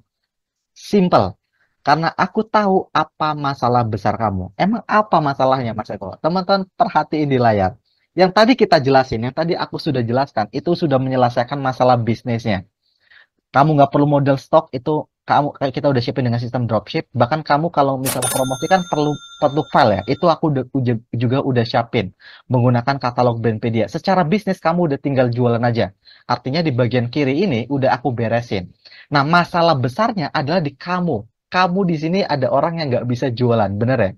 Simple. Karena aku tahu apa masalah besar kamu. Emang apa masalahnya, Mas Eko? Teman-teman perhatiin di layar. Yang tadi kita jelasin, yang tadi aku sudah jelaskan, itu sudah menyelesaikan masalah bisnisnya. Kamu nggak perlu modal stok, itu kamu kayak kita udah shipping dengan sistem dropship. Bahkan kamu kalau misalnya promosi kan perlu perlu file ya. Itu aku juga udah siapin menggunakan katalog Brandpedia. Secara bisnis kamu udah tinggal jualan aja. Artinya di bagian kiri ini udah aku beresin. Nah, masalah besarnya adalah di kamu. Kamu di sini ada orang yang nggak bisa jualan, bener ya?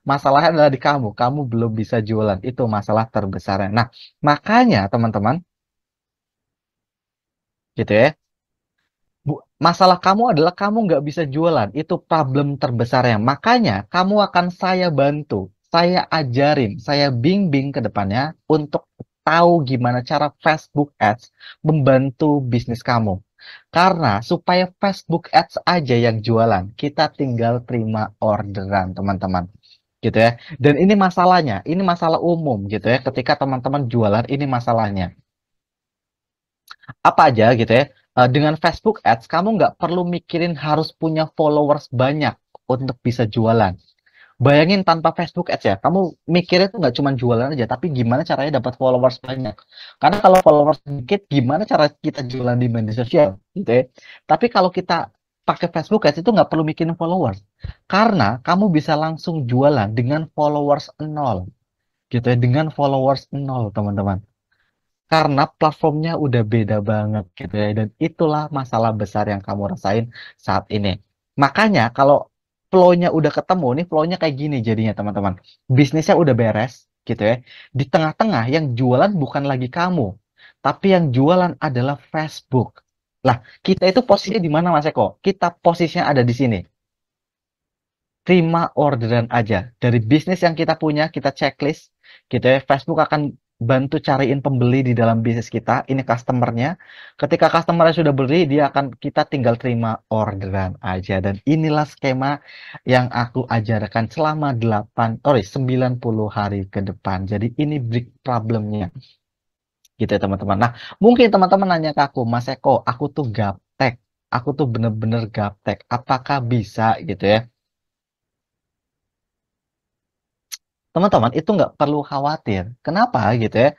Masalahnya adalah di kamu. Kamu belum bisa jualan. Itu masalah terbesarnya. Nah, makanya teman-teman, gitu ya. Masalah kamu adalah kamu nggak bisa jualan. Itu problem terbesarnya. Makanya kamu akan saya bantu, saya ajarin, saya bimbing ke depannya untuk tahu gimana cara Facebook Ads membantu bisnis kamu. Karena supaya Facebook Ads aja yang jualan, kita tinggal terima orderan, teman-teman. Gitu ya. Dan ini masalahnya, ini masalah umum gitu ya. Ketika teman-teman jualan, ini masalahnya apa aja gitu ya. Dengan Facebook Ads, kamu nggak perlu mikirin harus punya followers banyak untuk bisa jualan. Bayangin tanpa Facebook Ads ya, kamu mikirnya tuh nggak cuma jualan aja, tapi gimana caranya dapat followers banyak. Karena kalau followers sedikit, gimana cara kita jualan di media sosial, gitu ya. Tapi kalau kita pakai Facebook Ads itu nggak perlu mikirin followers. Karena kamu bisa langsung jualan dengan followers nol, gitu ya, dengan followers nol, teman-teman. Karena platformnya udah beda banget gitu ya. Dan itulah masalah besar yang kamu rasain saat ini. Makanya kalau flow-nya udah ketemu, nih flow-nya kayak gini jadinya teman-teman. Bisnisnya udah beres gitu ya. Di tengah-tengah yang jualan bukan lagi kamu. Tapi yang jualan adalah Facebook. Lah, kita itu posisinya di mana Mas Eko? Kita posisinya ada di sini. Terima orderan aja. Dari bisnis yang kita punya, kita checklist gitu ya. Facebook akan bantu cariin pembeli di dalam bisnis kita. Ini customernya. Ketika customernya sudah beli, dia akan kita tinggal terima orderan aja. Dan inilah skema yang aku ajarkan selama 90 hari ke depan. Jadi ini big problemnya gitu ya teman-teman. Nah, mungkin teman-teman nanya ke aku, Mas Eko, aku tuh gaptek. Aku tuh bener-bener gaptek. Apakah bisa gitu ya? Teman-teman, itu nggak perlu khawatir. Kenapa gitu ya?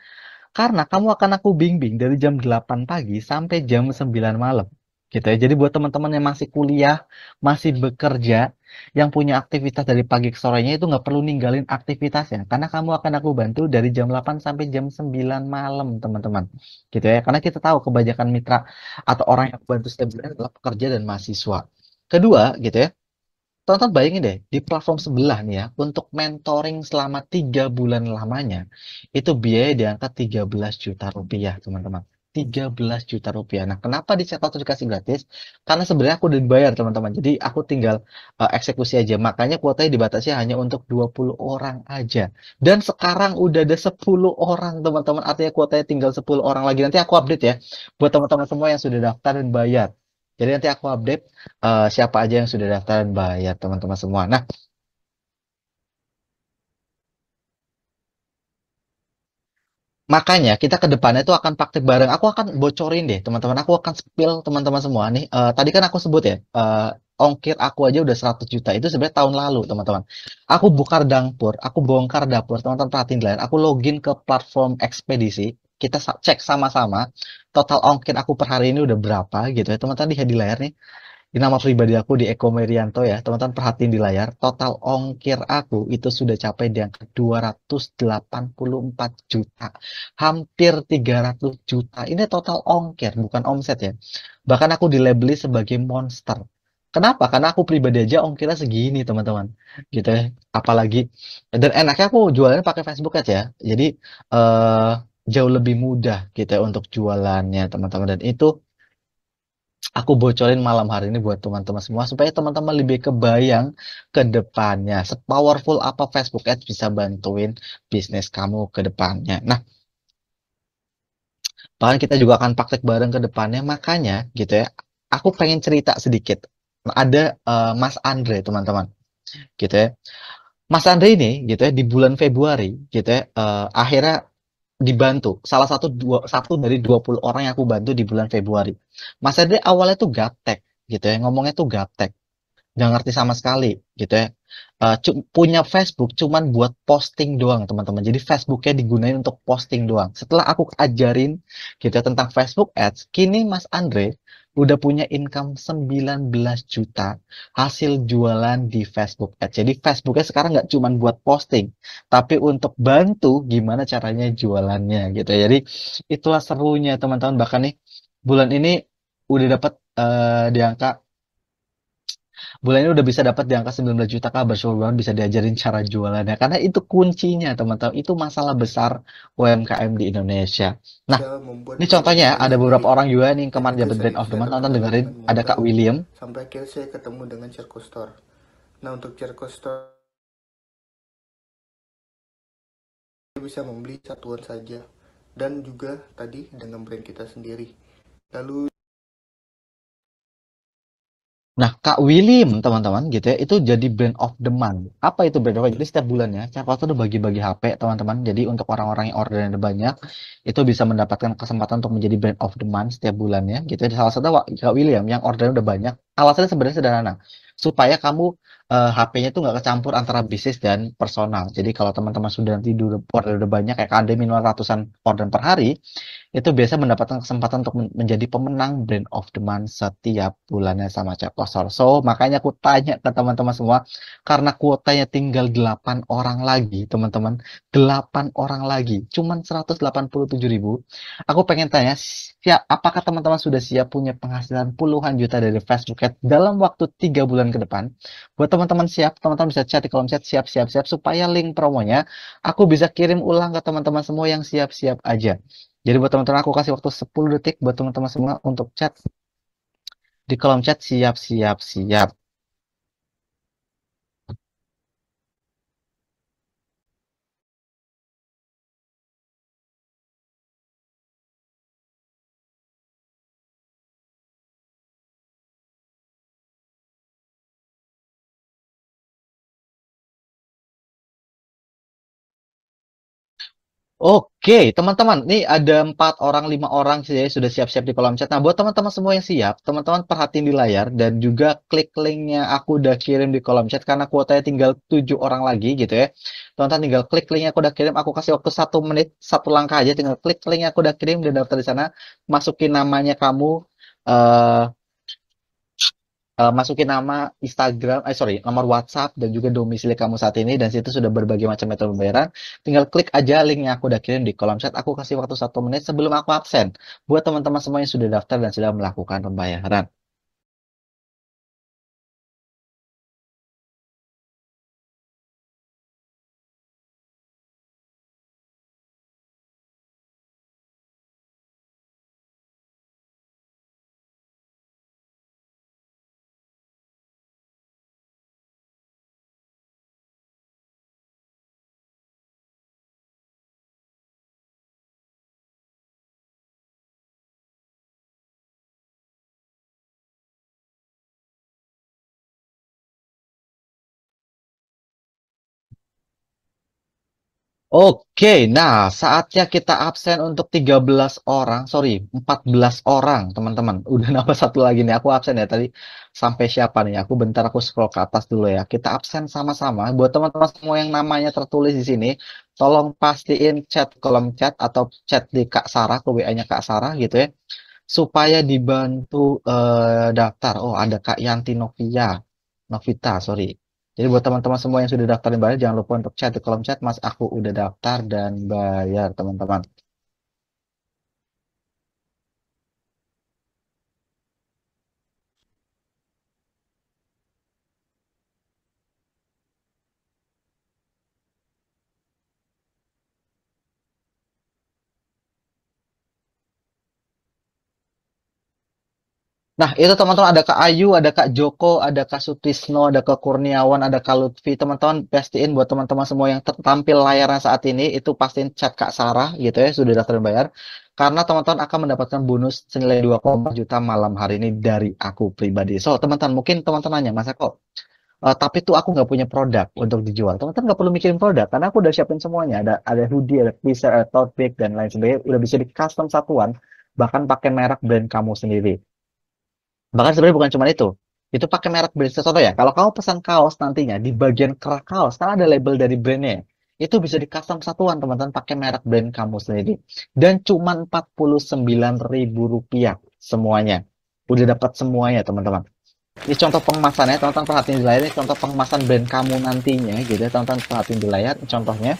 Karena kamu akan aku bimbing dari jam 8 pagi sampai jam 9 malam. Gitu ya. Jadi buat teman-teman yang masih kuliah, masih bekerja, yang punya aktivitas dari pagi ke sorenya itu nggak perlu ninggalin aktivitasnya. Karena kamu akan aku bantu dari jam 8 sampai jam 9 malam, teman-teman. Gitu ya. Karena kita tahu kebanyakan mitra atau orang yang bantu setiap bulan adalah pekerja dan mahasiswa. Kedua, gitu ya. Tonton bayangin deh, di platform sebelah nih ya, untuk mentoring selama 3 bulan lamanya, itu biaya di angka 13 juta rupiah, teman-teman. 13 juta rupiah. Nah, kenapa di checkout itu dikasih gratis? Karena sebenarnya aku udah dibayar, teman-teman. Jadi, aku tinggal eksekusi aja. Makanya kuotanya dibatasi hanya untuk 20 orang aja. Dan sekarang udah ada 10 orang, teman-teman. Artinya kuotanya tinggal 10 orang lagi. Nanti aku update ya, buat teman-teman semua yang sudah daftar dan bayar. Jadi nanti aku update siapa aja yang sudah daftar dan bayar, teman-teman semua. Nah, makanya kita ke depannya itu akan praktek bareng. Aku akan bocorin deh, teman-teman. Aku akan spill teman-teman semua nih. Tadi kan aku sebut ya, ongkir aku aja udah 100 juta. Itu sebenarnya tahun lalu, teman-teman. Aku bongkar dapur, aku bongkar dapur, teman-teman perhatiin di layar. Aku login ke platform ekspedisi. Kita cek sama-sama total ongkir aku per hari ini udah berapa gitu ya. Teman-teman lihat di layar nih. Di nama pribadi aku di Eko Merianto ya, teman-teman perhatiin di layar, total ongkir aku itu sudah capai di angka 284 juta. Hampir 300 juta. Ini total ongkir, bukan omset ya. Bahkan aku dilabeli sebagai monster. Kenapa? Karena aku pribadi aja ongkirnya segini, teman-teman. Gitu ya. Apalagi, dan enaknya aku jualannya pakai Facebook aja ya. Jadi, eh jauh lebih mudah gitu ya untuk jualannya, teman-teman. Dan itu aku bocorin malam hari ini buat teman-teman semua supaya teman-teman lebih kebayang ke depannya. Sepowerful apa Facebook Ads bisa bantuin bisnis kamu ke depannya. Nah, bahkan kita juga akan praktek bareng ke depannya. Makanya gitu ya, aku pengen cerita sedikit. Ada Mas Andre, teman-teman. Gitu ya. Mas Andre ini gitu ya di bulan Februari gitu ya akhirnya dibantu satu dari 20 orang yang aku bantu di bulan Februari. Mas Andre awalnya tuh gaptek gitu ya, ngomongnya tuh gaptek, nggak ngerti sama sekali gitu ya. Punya Facebook cuman buat posting doang, teman-teman. Jadi Facebooknya digunain untuk posting doang. Setelah aku ajarin gitu ya, tentang Facebook Ads, kini Mas Andre udah punya income 19 juta hasil jualan di Facebook Ads. Jadi Facebooknya sekarang nggak cuman buat posting, tapi untuk bantu gimana caranya jualannya gitu ya. Jadi itulah serunya, teman-teman. Bahkan nih bulan ini udah dapat di angka bulan ini udah bisa dapat di angka 19 juta, kak, bersyukur banget bisa diajarin cara jualannya karena itu kuncinya, teman-teman. Itu masalah besar UMKM di Indonesia. Nah, Bisa membuat ini brand contohnya ya, saya ada beberapa sendiri. orang juga nih yang Dan kemarin itu dapat saya Brand of the bisa Month. Nonton dapatkan dengerin, dengan ada Kak mudah William. sampai akhirnya saya ketemu dengan Circle Store. Nah, untuk Circle Store saya bisa membeli satuan saja dan juga tadi dengan brand kita sendiri. Lalu Nah, Kak William, teman-teman, gitu ya, itu jadi brand of the month. Apa itu brand of the month? Jadi setiap bulannya, Carquois tuh udah bagi-bagi HP, teman-teman. Jadi untuk orang-orang yang ordernya banyak, itu bisa mendapatkan kesempatan untuk menjadi brand of the month setiap bulannya, gitu ya. Salah satu Kak William yang ordernya udah banyak. Alasannya sebenarnya sederhana, supaya kamu HP-nya tuh nggak kecampur antara bisnis dan personal. Jadi kalau teman-teman sudah nanti order udah banyak, kayak Kak Ade minimal ratusan order per hari, itu biasa mendapatkan kesempatan untuk menjadi pemenang Brand of the Month setiap bulannya sama Cekosor. So, makanya aku tanya ke teman-teman semua, karena kuotanya tinggal 8 orang lagi, teman-teman. 8 orang lagi, cuman 187.000. Aku pengen tanya, apakah teman-teman sudah siap punya penghasilan puluhan juta dari Facebook Ads dalam waktu 3 bulan ke depan? Buat teman-teman siap, teman-teman bisa chat di kolom chat siap-siap-siap supaya link promonya aku bisa kirim ulang ke teman-teman semua yang siap-siap aja. Jadi buat teman-teman aku kasih waktu 10 detik buat teman-teman semua untuk chat di kolom chat siap-siap siap. Oke, teman-teman, nih ada 4 orang, 5 orang sih ya, sudah siap-siap di kolom chat. Nah, buat teman-teman semua yang siap, teman-teman perhatiin di layar dan juga klik linknya aku udah kirim di kolom chat karena kuotanya tinggal 7 orang lagi gitu ya. Teman-teman tinggal klik linknya aku udah kirim, aku kasih waktu 1 menit, 1 langkah aja, tinggal klik linknya aku udah kirim dan daftar di sana, masukin namanya kamu, eh masukin nama Instagram, sorry, nomor WhatsApp dan juga domisili kamu saat ini dan situ sudah berbagai macam metode pembayaran. Tinggal klik aja link yang aku udah kirim di kolom chat. Aku kasih waktu 1 menit sebelum aku absen buat teman-teman semua yang sudah daftar dan sudah melakukan pembayaran. Oke, nah saatnya kita absen untuk 13 orang, sorry, 14 orang, teman-teman. Udah nambah satu lagi nih, aku absen ya tadi. Sampai siapa nih? Aku bentar aku scroll ke atas dulu ya. Kita absen sama-sama. Buat teman-teman semua yang namanya tertulis di sini, tolong pastiin chat kolom chat atau chat di Kak Sarah, ke WA-nya Kak Sarah gitu ya. Supaya dibantu daftar. Oh, ada Kak Yanti Novita, sorry. Jadi buat teman-teman semua yang sudah daftar dan bayar, jangan lupa untuk chat di kolom chat, Mas, aku udah daftar dan bayar, teman-teman. Nah, itu teman-teman ada Kak Ayu, ada Kak Joko, ada Kak Sutisno, ada Kak Kurniawan, ada Kak Lutfi. Teman-teman pastiin buat teman-teman semua yang tampil layarnya saat ini, itu pastiin chat Kak Sarah gitu ya, sudah daftar dan bayar. Karena teman-teman akan mendapatkan bonus senilai 2,4 juta malam hari ini dari aku pribadi. So, teman-teman, mungkin teman-teman nanya, Mas Eko, tapi tuh aku nggak punya produk untuk dijual. Teman-teman nggak perlu mikirin produk karena aku udah siapin semuanya. Ada hoodie, ada t-shirt, ada tote bag dan lain sebagainya. Udah bisa di custom satuan, bahkan pakai merek brand kamu sendiri. Bahkan sebenarnya bukan cuma itu. Itu pakai merek brand sesuatu ya. Kalau kamu pesan kaos nantinya di bagian kerak kaos, kan ada label dari brandnya. Itu bisa di custom satuan teman-teman pakai merek brand kamu sendiri. Dan cuma Rp49.000 semuanya. Udah dapat semuanya teman-teman. Ini contoh pengemasannya, teman-teman perhatiin di layar, ini contoh pengemasan brand kamu nantinya gitu ya, teman-teman perhatiin di layar, contohnya.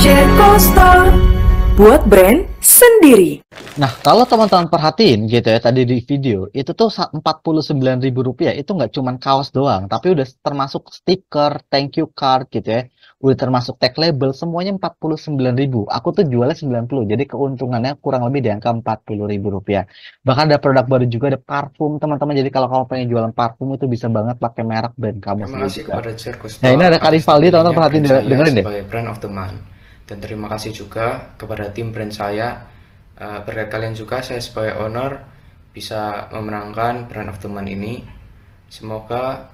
Jeko Store, buat brand sendiri. Nah, kalau teman-teman perhatiin gitu ya tadi di video, itu tuh Rp49.000 itu nggak cuman kaos doang, tapi udah termasuk stiker, thank you card gitu ya. Udah termasuk tag label, semuanya 49.000. Aku tuh jualnya 90, jadi keuntungannya kurang lebih di angka Rp40.000. Bahkan ada produk baru juga, ada parfum teman-teman. Jadi kalau kamu pengen jualan parfum itu bisa banget pakai merek brand kamu Terima sendiri kasih juga. kepada Circle Nah, ini Store ada Kak atas Rivaldi, teman-teman terpilihnya perhatiin, brand saya dengerin deh. sebagai Brand of the Month. Dan terima kasih juga kepada tim brand saya. Berkat kalian juga saya sebagai owner bisa memenangkan Brand of the Month ini. Semoga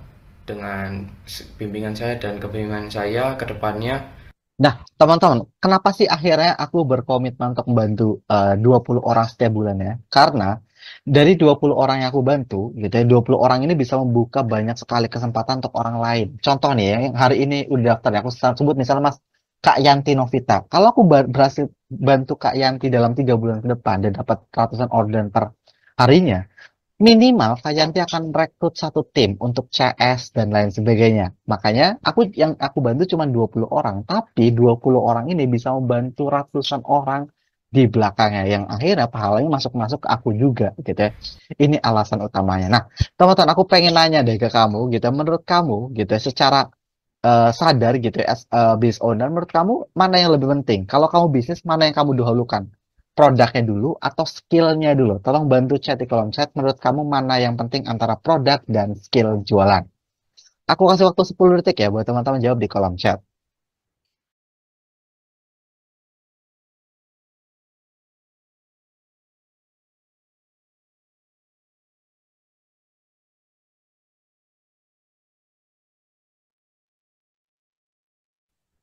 dengan bimbingan saya dan kebimbangan saya ke depannya. Nah, teman-teman, kenapa sih akhirnya aku berkomitmen untuk membantu 20 orang setiap bulannya? Karena dari 20 orang yang aku bantu, gitu ya, 20 orang ini bisa membuka banyak sekali kesempatan untuk orang lain. Contoh nih ya, yang hari ini udah daftar ya, aku sebut misalnya Mas Kak Yanti Novita. Kalau aku berhasil bantu Kak Yanti dalam 3 bulan ke depan dan dapat ratusan orderan per harinya, minimal Kayanti akan rekrut satu tim untuk CS dan lain sebagainya. Makanya yang aku bantu cuma 20 orang, tapi 20 orang ini bisa membantu ratusan orang di belakangnya yang akhirnya pahalanya masuk-masuk ke aku juga gitu ya. Ini alasan utamanya. Nah, teman-teman aku pengen nanya deh ke kamu gitu. Menurut kamu gitu ya, secara sadar gitu ya, as a business owner, menurut kamu mana yang lebih penting? Kalau kamu bisnis, mana yang kamu dahulukan? Produknya dulu atau skillnya dulu? Tolong bantu chat di kolom chat. Menurut kamu mana yang penting antara produk dan skill jualan? Aku kasih waktu 10 detik ya buat teman-teman jawab di kolom chat.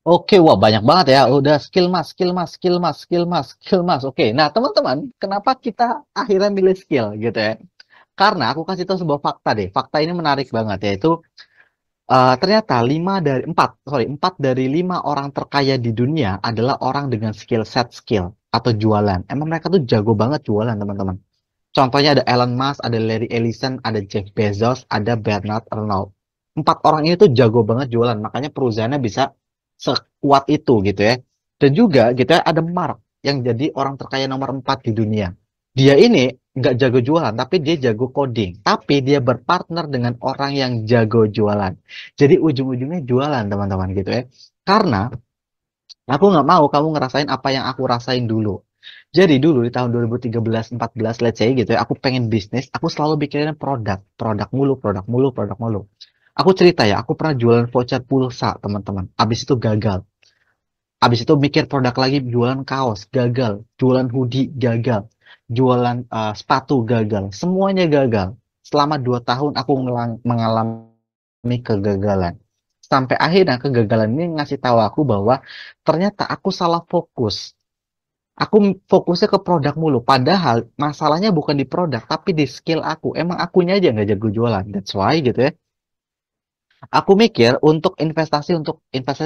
Oke, wah banyak banget ya. Udah skill mas, skill mas, skill mas, skill mas, skill mas. Oke, nah teman-teman, kenapa kita akhirnya milih skill gitu ya? Karena aku kasih tahu sebuah fakta deh. Fakta ini menarik banget yaitu ternyata 4 dari 5 orang terkaya di dunia adalah orang dengan skill atau jualan. Emang mereka tuh jago banget jualan, teman-teman. Contohnya ada Elon Musk, ada Larry Ellison, ada Jeff Bezos, ada Bernard Arnault. 4 orang ini tuh jago banget jualan, makanya perusahaannya bisa sekuat itu gitu ya. Dan juga gitu ya, ada Mark. yang jadi orang terkaya nomor 4 di dunia. Dia ini nggak jago jualan, tapi dia jago coding. Tapi dia berpartner dengan orang yang jago jualan. Jadi ujung-ujungnya jualan, teman-teman, gitu ya. Karena aku nggak mau kamu ngerasain apa yang aku rasain dulu. Jadi dulu di tahun 2013-14, let's say gitu ya, aku pengen bisnis, aku selalu mikirin produk, produk mulu, produk mulu, produk mulu. Aku cerita ya, aku pernah jualan voucher pulsa, teman-teman. Abis itu gagal. Abis itu mikir produk lagi, jualan kaos, gagal. Jualan hoodie, gagal. Jualan sepatu, gagal. Semuanya gagal. Selama 2 tahun aku mengalami kegagalan. Sampai akhirnya kegagalan ini ngasih tahu aku bahwa ternyata aku salah fokus. Aku fokusnya ke produk mulu. Padahal masalahnya bukan di produk, tapi di skill aku. Emang akunya aja nggak jago jualan. That's why gitu ya. Aku mikir untuk investasi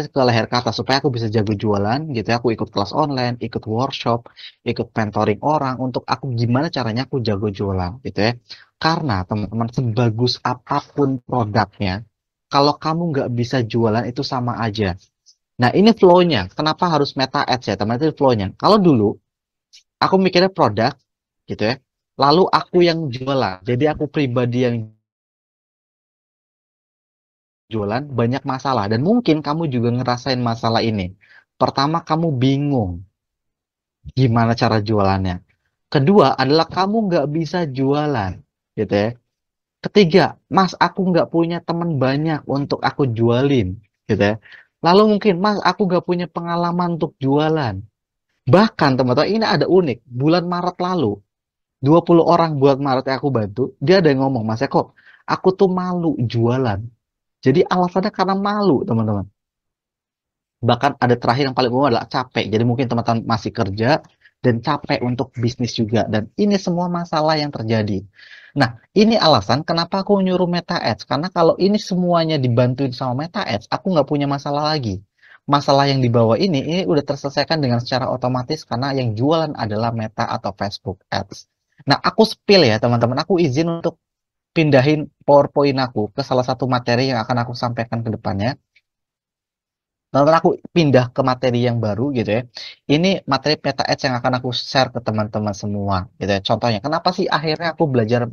ke leher ke atas supaya aku bisa jago jualan gitu ya. Aku ikut kelas online, ikut workshop, ikut mentoring orang untuk aku gimana caranya aku jago jualan gitu ya. Karena teman-teman sebagus apapun produknya, kalau kamu nggak bisa jualan itu sama aja. Nah ini flow-nya. Kenapa harus meta ads ya teman? Itu flow-nya. Kalau dulu aku mikirnya produk gitu ya. Lalu aku yang jualan. Jadi aku pribadi yang jualan banyak masalah dan mungkin kamu juga ngerasain masalah ini. Pertama, kamu bingung gimana cara jualannya. Kedua adalah kamu nggak bisa jualan, gitu ya. Ketiga, Mas, aku nggak punya teman banyak untuk aku jualin, gitu ya. Lalu mungkin, Mas, aku nggak punya pengalaman untuk jualan. Bahkan teman-teman, ini ada unik. Bulan Maret lalu, 20 orang buat Maret yang aku bantu, dia ada yang ngomong, Mas Eko, aku tuh malu jualan. Jadi alasannya karena malu, teman-teman. Bahkan ada terakhir yang paling umum adalah capek. Jadi mungkin teman-teman masih kerja dan capek untuk bisnis juga. Dan ini semua masalah yang terjadi. Nah, ini alasan kenapa aku nyuruh Meta Ads. Karena kalau ini semuanya dibantuin sama Meta Ads, aku nggak punya masalah lagi. Masalah yang dibawa ini udah terselesaikan dengan secara otomatis karena yang jualan adalah Meta atau Facebook Ads. Nah, aku spill ya teman-teman. Aku izin untuk pindahin PowerPoint aku ke salah satu materi yang akan aku sampaikan ke depannya. Lalu aku pindah ke materi yang baru gitu ya. Ini materi Meta Ads yang akan aku share ke teman-teman semua gitu ya. Contohnya, kenapa sih akhirnya aku belajar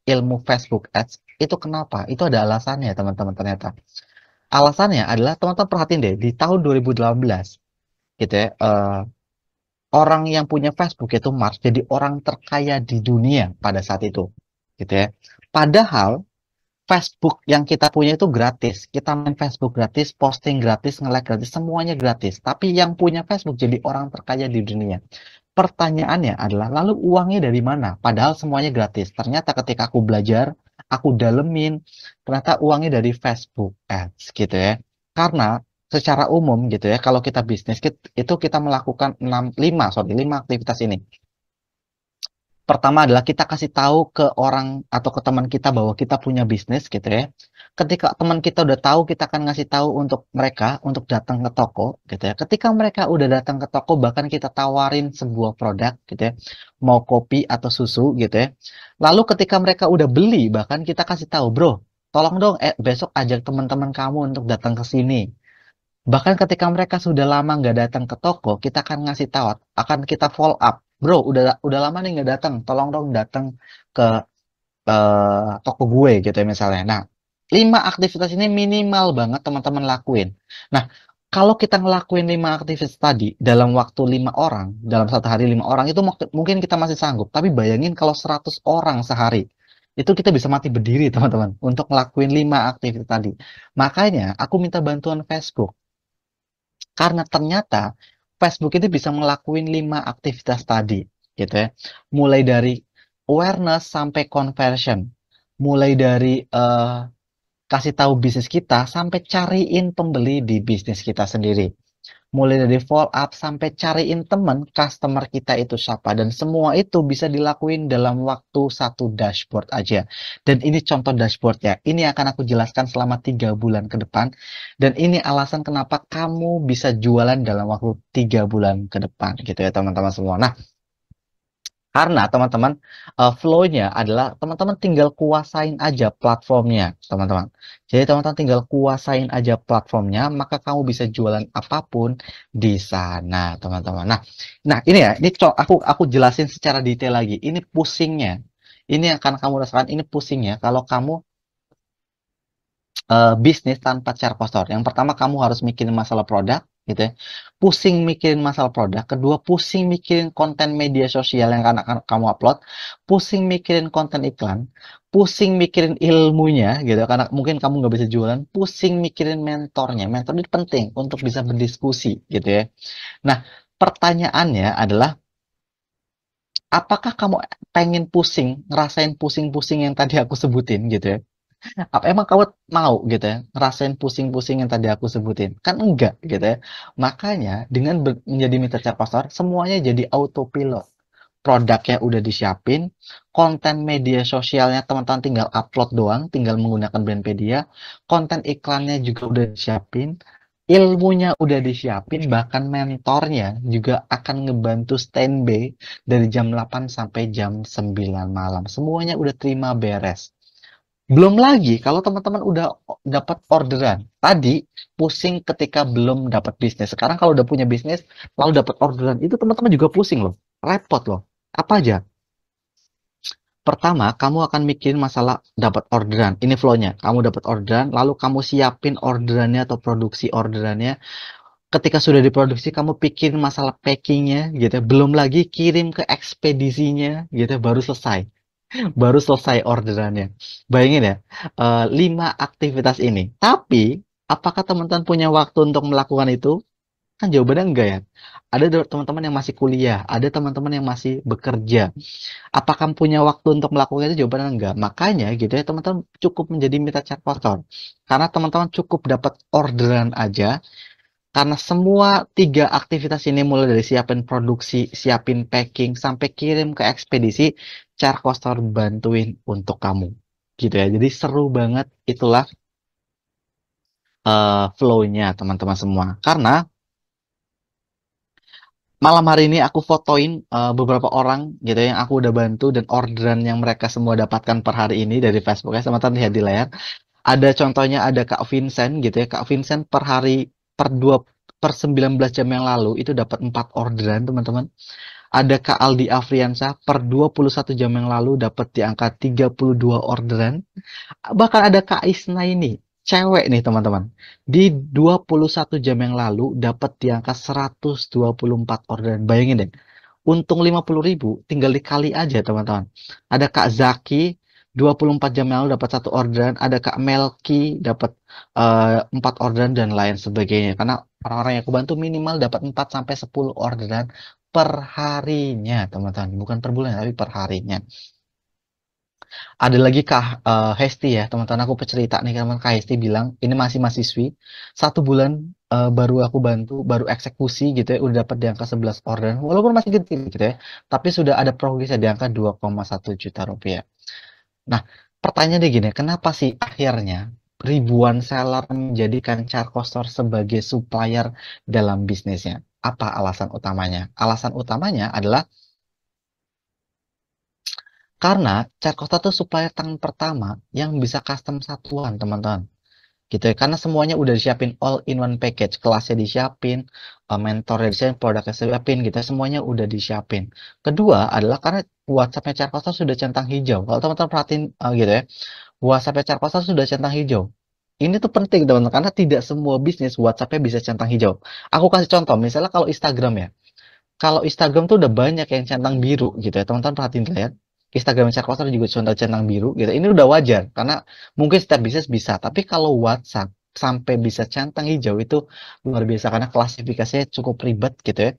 ilmu Facebook Ads? Itu kenapa? Itu ada alasannya teman-teman ternyata. Alasannya adalah teman-teman perhatiin deh, di tahun 2018 gitu ya, orang yang punya Facebook itu Mark jadi orang terkaya di dunia pada saat itu gitu ya. Padahal Facebook yang kita punya itu gratis. Kita main Facebook gratis, posting gratis, nge-like gratis, semuanya gratis. Tapi yang punya Facebook jadi orang terkaya di dunia. Pertanyaannya adalah, lalu uangnya dari mana? Padahal semuanya gratis. Ternyata ketika aku belajar, aku dalemin, ternyata uangnya dari Facebook Ads gitu ya. Karena secara umum gitu ya, kalau kita bisnis, itu kita melakukan 5 aktivitas ini. Pertama adalah kita kasih tahu ke orang atau ke teman kita bahwa kita punya bisnis gitu ya. Ketika teman kita udah tahu, kita akan ngasih tahu untuk mereka untuk datang ke toko gitu ya. Ketika mereka udah datang ke toko, bahkan kita tawarin sebuah produk gitu ya. Mau kopi atau susu gitu ya. Lalu ketika mereka udah beli, bahkan kita kasih tahu, bro, tolong dong besok ajak teman-teman kamu untuk datang ke sini. Bahkan ketika mereka sudah lama nggak datang ke toko, kita akan ngasih tahu, akan kita follow up. Bro, udah lama nih nggak datang, tolong dong datang ke toko gue gitu ya misalnya. Nah, 5 aktivitas ini minimal banget teman-teman lakuin. Nah, kalau kita ngelakuin 5 aktivitas tadi dalam waktu 5 orang, dalam satu hari 5 orang, itu mungkin kita masih sanggup. Tapi bayangin kalau 100 orang sehari, itu kita bisa mati berdiri teman-teman untuk ngelakuin 5 aktivitas tadi. Makanya aku minta bantuan Facebook. Karena ternyata Facebook itu bisa ngelakuin 5 aktivitas tadi, gitu ya. Mulai dari awareness sampai conversion. Mulai dari kasih tahu bisnis kita sampai cariin pembeli di bisnis kita sendiri. Mulai dari follow up sampai cariin teman customer kita itu siapa. Dan semua itu bisa dilakuin dalam waktu satu dashboard aja. Dan ini contoh dashboardnya. Ini akan aku jelaskan selama 3 bulan ke depan. Dan ini alasan kenapa kamu bisa jualan dalam waktu 3 bulan ke depan gitu ya teman-teman semua. Nah, Karena teman-teman, flow-nya adalah teman-teman tinggal kuasain aja platformnya, teman-teman. Jadi teman-teman tinggal kuasain aja platformnya, maka kamu bisa jualan apapun di sana, teman-teman. Nah ini ya, ini aku jelasin secara detail lagi. Ini pusingnya. Ini akan kamu rasakan, ini pusingnya kalau kamu bisnis tanpa cara kostor. Yang pertama kamu harus mikirin masalah produk, gitu ya. Pusing mikirin masalah produk. Kedua, pusing mikirin konten media sosial yang akan kamu upload. Pusing mikirin konten iklan. Pusing mikirin ilmunya, gitu. Karena mungkin kamu nggak bisa jualan. Pusing mikirin mentornya. Mentor itu penting untuk bisa berdiskusi, gitu ya. Nah, pertanyaannya adalah, apakah kamu pengen pusing, ngerasain pusing-pusing yang tadi aku sebutin, gitu ya? Apa emang kamu mau gitu ya ngerasain pusing-pusing yang tadi aku sebutin? Kan enggak gitu ya. Makanya dengan menjadi mitra cat pasar semuanya jadi autopilot. Produknya udah disiapin, konten media sosialnya teman-teman tinggal upload doang, tinggal menggunakan Brandpedia, konten iklannya juga udah disiapin, ilmunya udah disiapin, bahkan mentornya juga akan ngebantu standby dari jam 8 sampai jam 9 malam. Semuanya udah terima beres. Belum lagi kalau teman-teman udah dapat orderan. Tadi pusing ketika belum dapat bisnis. Sekarang kalau udah punya bisnis, lalu dapat orderan, itu teman-teman juga pusing loh. Repot loh. Apa aja? Pertama, kamu akan mikirin masalah dapat orderan. Ini flow-nya. Kamu dapat orderan, lalu kamu siapin orderannya atau produksi orderannya. Ketika sudah diproduksi, kamu pikirin masalah packingnya, gitu. Belum lagi kirim ke ekspedisinya, gitu. Baru selesai orderannya. Bayangin ya, 5 aktivitas ini. Tapi, apakah teman-teman punya waktu untuk melakukan itu? Kan jawabannya enggak ya. Ada teman-teman yang masih kuliah, ada teman-teman yang masih bekerja. Apakah punya waktu untuk melakukan itu? Jawabannya enggak. Makanya gitu ya, teman-teman cukup menjadi mitra chat kotor. Karena teman-teman cukup dapat orderan aja, karena semua 3 aktivitas ini mulai dari siapin produksi, siapin packing, sampai kirim ke ekspedisi, Charcoaster bantuin untuk kamu. Gitu ya. Jadi seru banget itulah flow-nya teman-teman semua. Karena malam hari ini aku fotoin beberapa orang gitu ya, yang aku udah bantu dan orderan yang mereka semua dapatkan per hari ini dari Facebook ya. Teman-teman lihat di layar. Ada contohnya ada Kak Vincent gitu ya. Kak Vincent per hari per 19 jam yang lalu itu dapat 4 orderan teman-teman. Ada Kak Aldi Afriansyah per 21 jam yang lalu dapat di angka 32 orderan. Bahkan ada Kak Isna ini, cewek nih teman-teman. Di 21 jam yang lalu dapat di angka 124 orderan. Bayangin deh. Untung 50.000 tinggal dikali aja teman-teman. Ada Kak Zaki 24 jam yang lalu dapat 1 orderan, ada Kak Melki dapat 4 orderan dan lain sebagainya. Karena orang-orang yang aku bantu minimal dapat 4 sampai 10 orderan per harinya, teman-teman. Bukan per bulan tapi per harinya. Ada lagi Kak Hesti ya, teman-teman, aku cerita nih, teman Kak Hesti bilang ini masih mahasiswi, 1 bulan baru aku bantu, baru eksekusi gitu ya, udah dapat di angka 11 orderan, walaupun masih kecil gitu ya, tapi sudah ada progresnya di angka 2,1 juta rupiah. Nah, pertanyaannya gini, kenapa sih akhirnya ribuan seller menjadikan Charcoaster sebagai supplier dalam bisnisnya? Apa alasan utamanya? Alasan utamanya adalah karena Charcoaster itu supplier tangan pertama yang bisa custom satuan, teman-teman. Gitu ya, karena semuanya udah disiapin all in one package, kelasnya disiapin, mentornya disiapin, produknya disiapin, gitu ya, semuanya udah disiapin. Kedua adalah karena WhatsApp-nya Charcoaster sudah centang hijau. Kalau teman-teman perhatiin gitu ya, WhatsApp-nya Charcoaster sudah centang hijau. Ini tuh penting teman-teman, karena tidak semua bisnis WhatsApp-nya bisa centang hijau. Aku kasih contoh, misalnya kalau Instagram ya. Kalau Instagram tuh udah banyak yang centang biru gitu ya, teman-teman perhatiin ya. Instagram Charcoaster juga contoh centang biru gitu. Ini udah wajar karena mungkin setiap bisnis bisa, tapi kalau WhatsApp sampai bisa centang hijau itu luar biasa karena klasifikasinya cukup ribet gitu ya.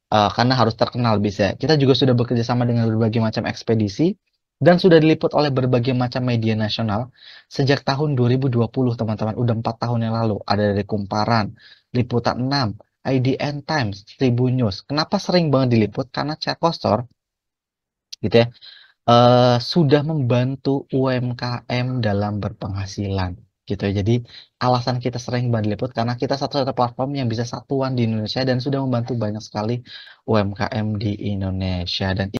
Karena harus terkenal bisa. Kita juga sudah bekerja sama dengan berbagai macam ekspedisi dan sudah diliput oleh berbagai macam media nasional sejak tahun 2020, teman-teman. Udah 4 tahun yang lalu. Ada dari Kumparan, Liputan 6, IDN Times, Tribun News. Kenapa sering banget diliput? Karena Charcoaster gitu ya, sudah membantu UMKM dalam berpenghasilan gitu ya. Jadi alasan kita sering banget diliput karena kita satu-satunya platform yang bisa satuan di Indonesia dan sudah membantu banyak sekali UMKM di Indonesia. Dan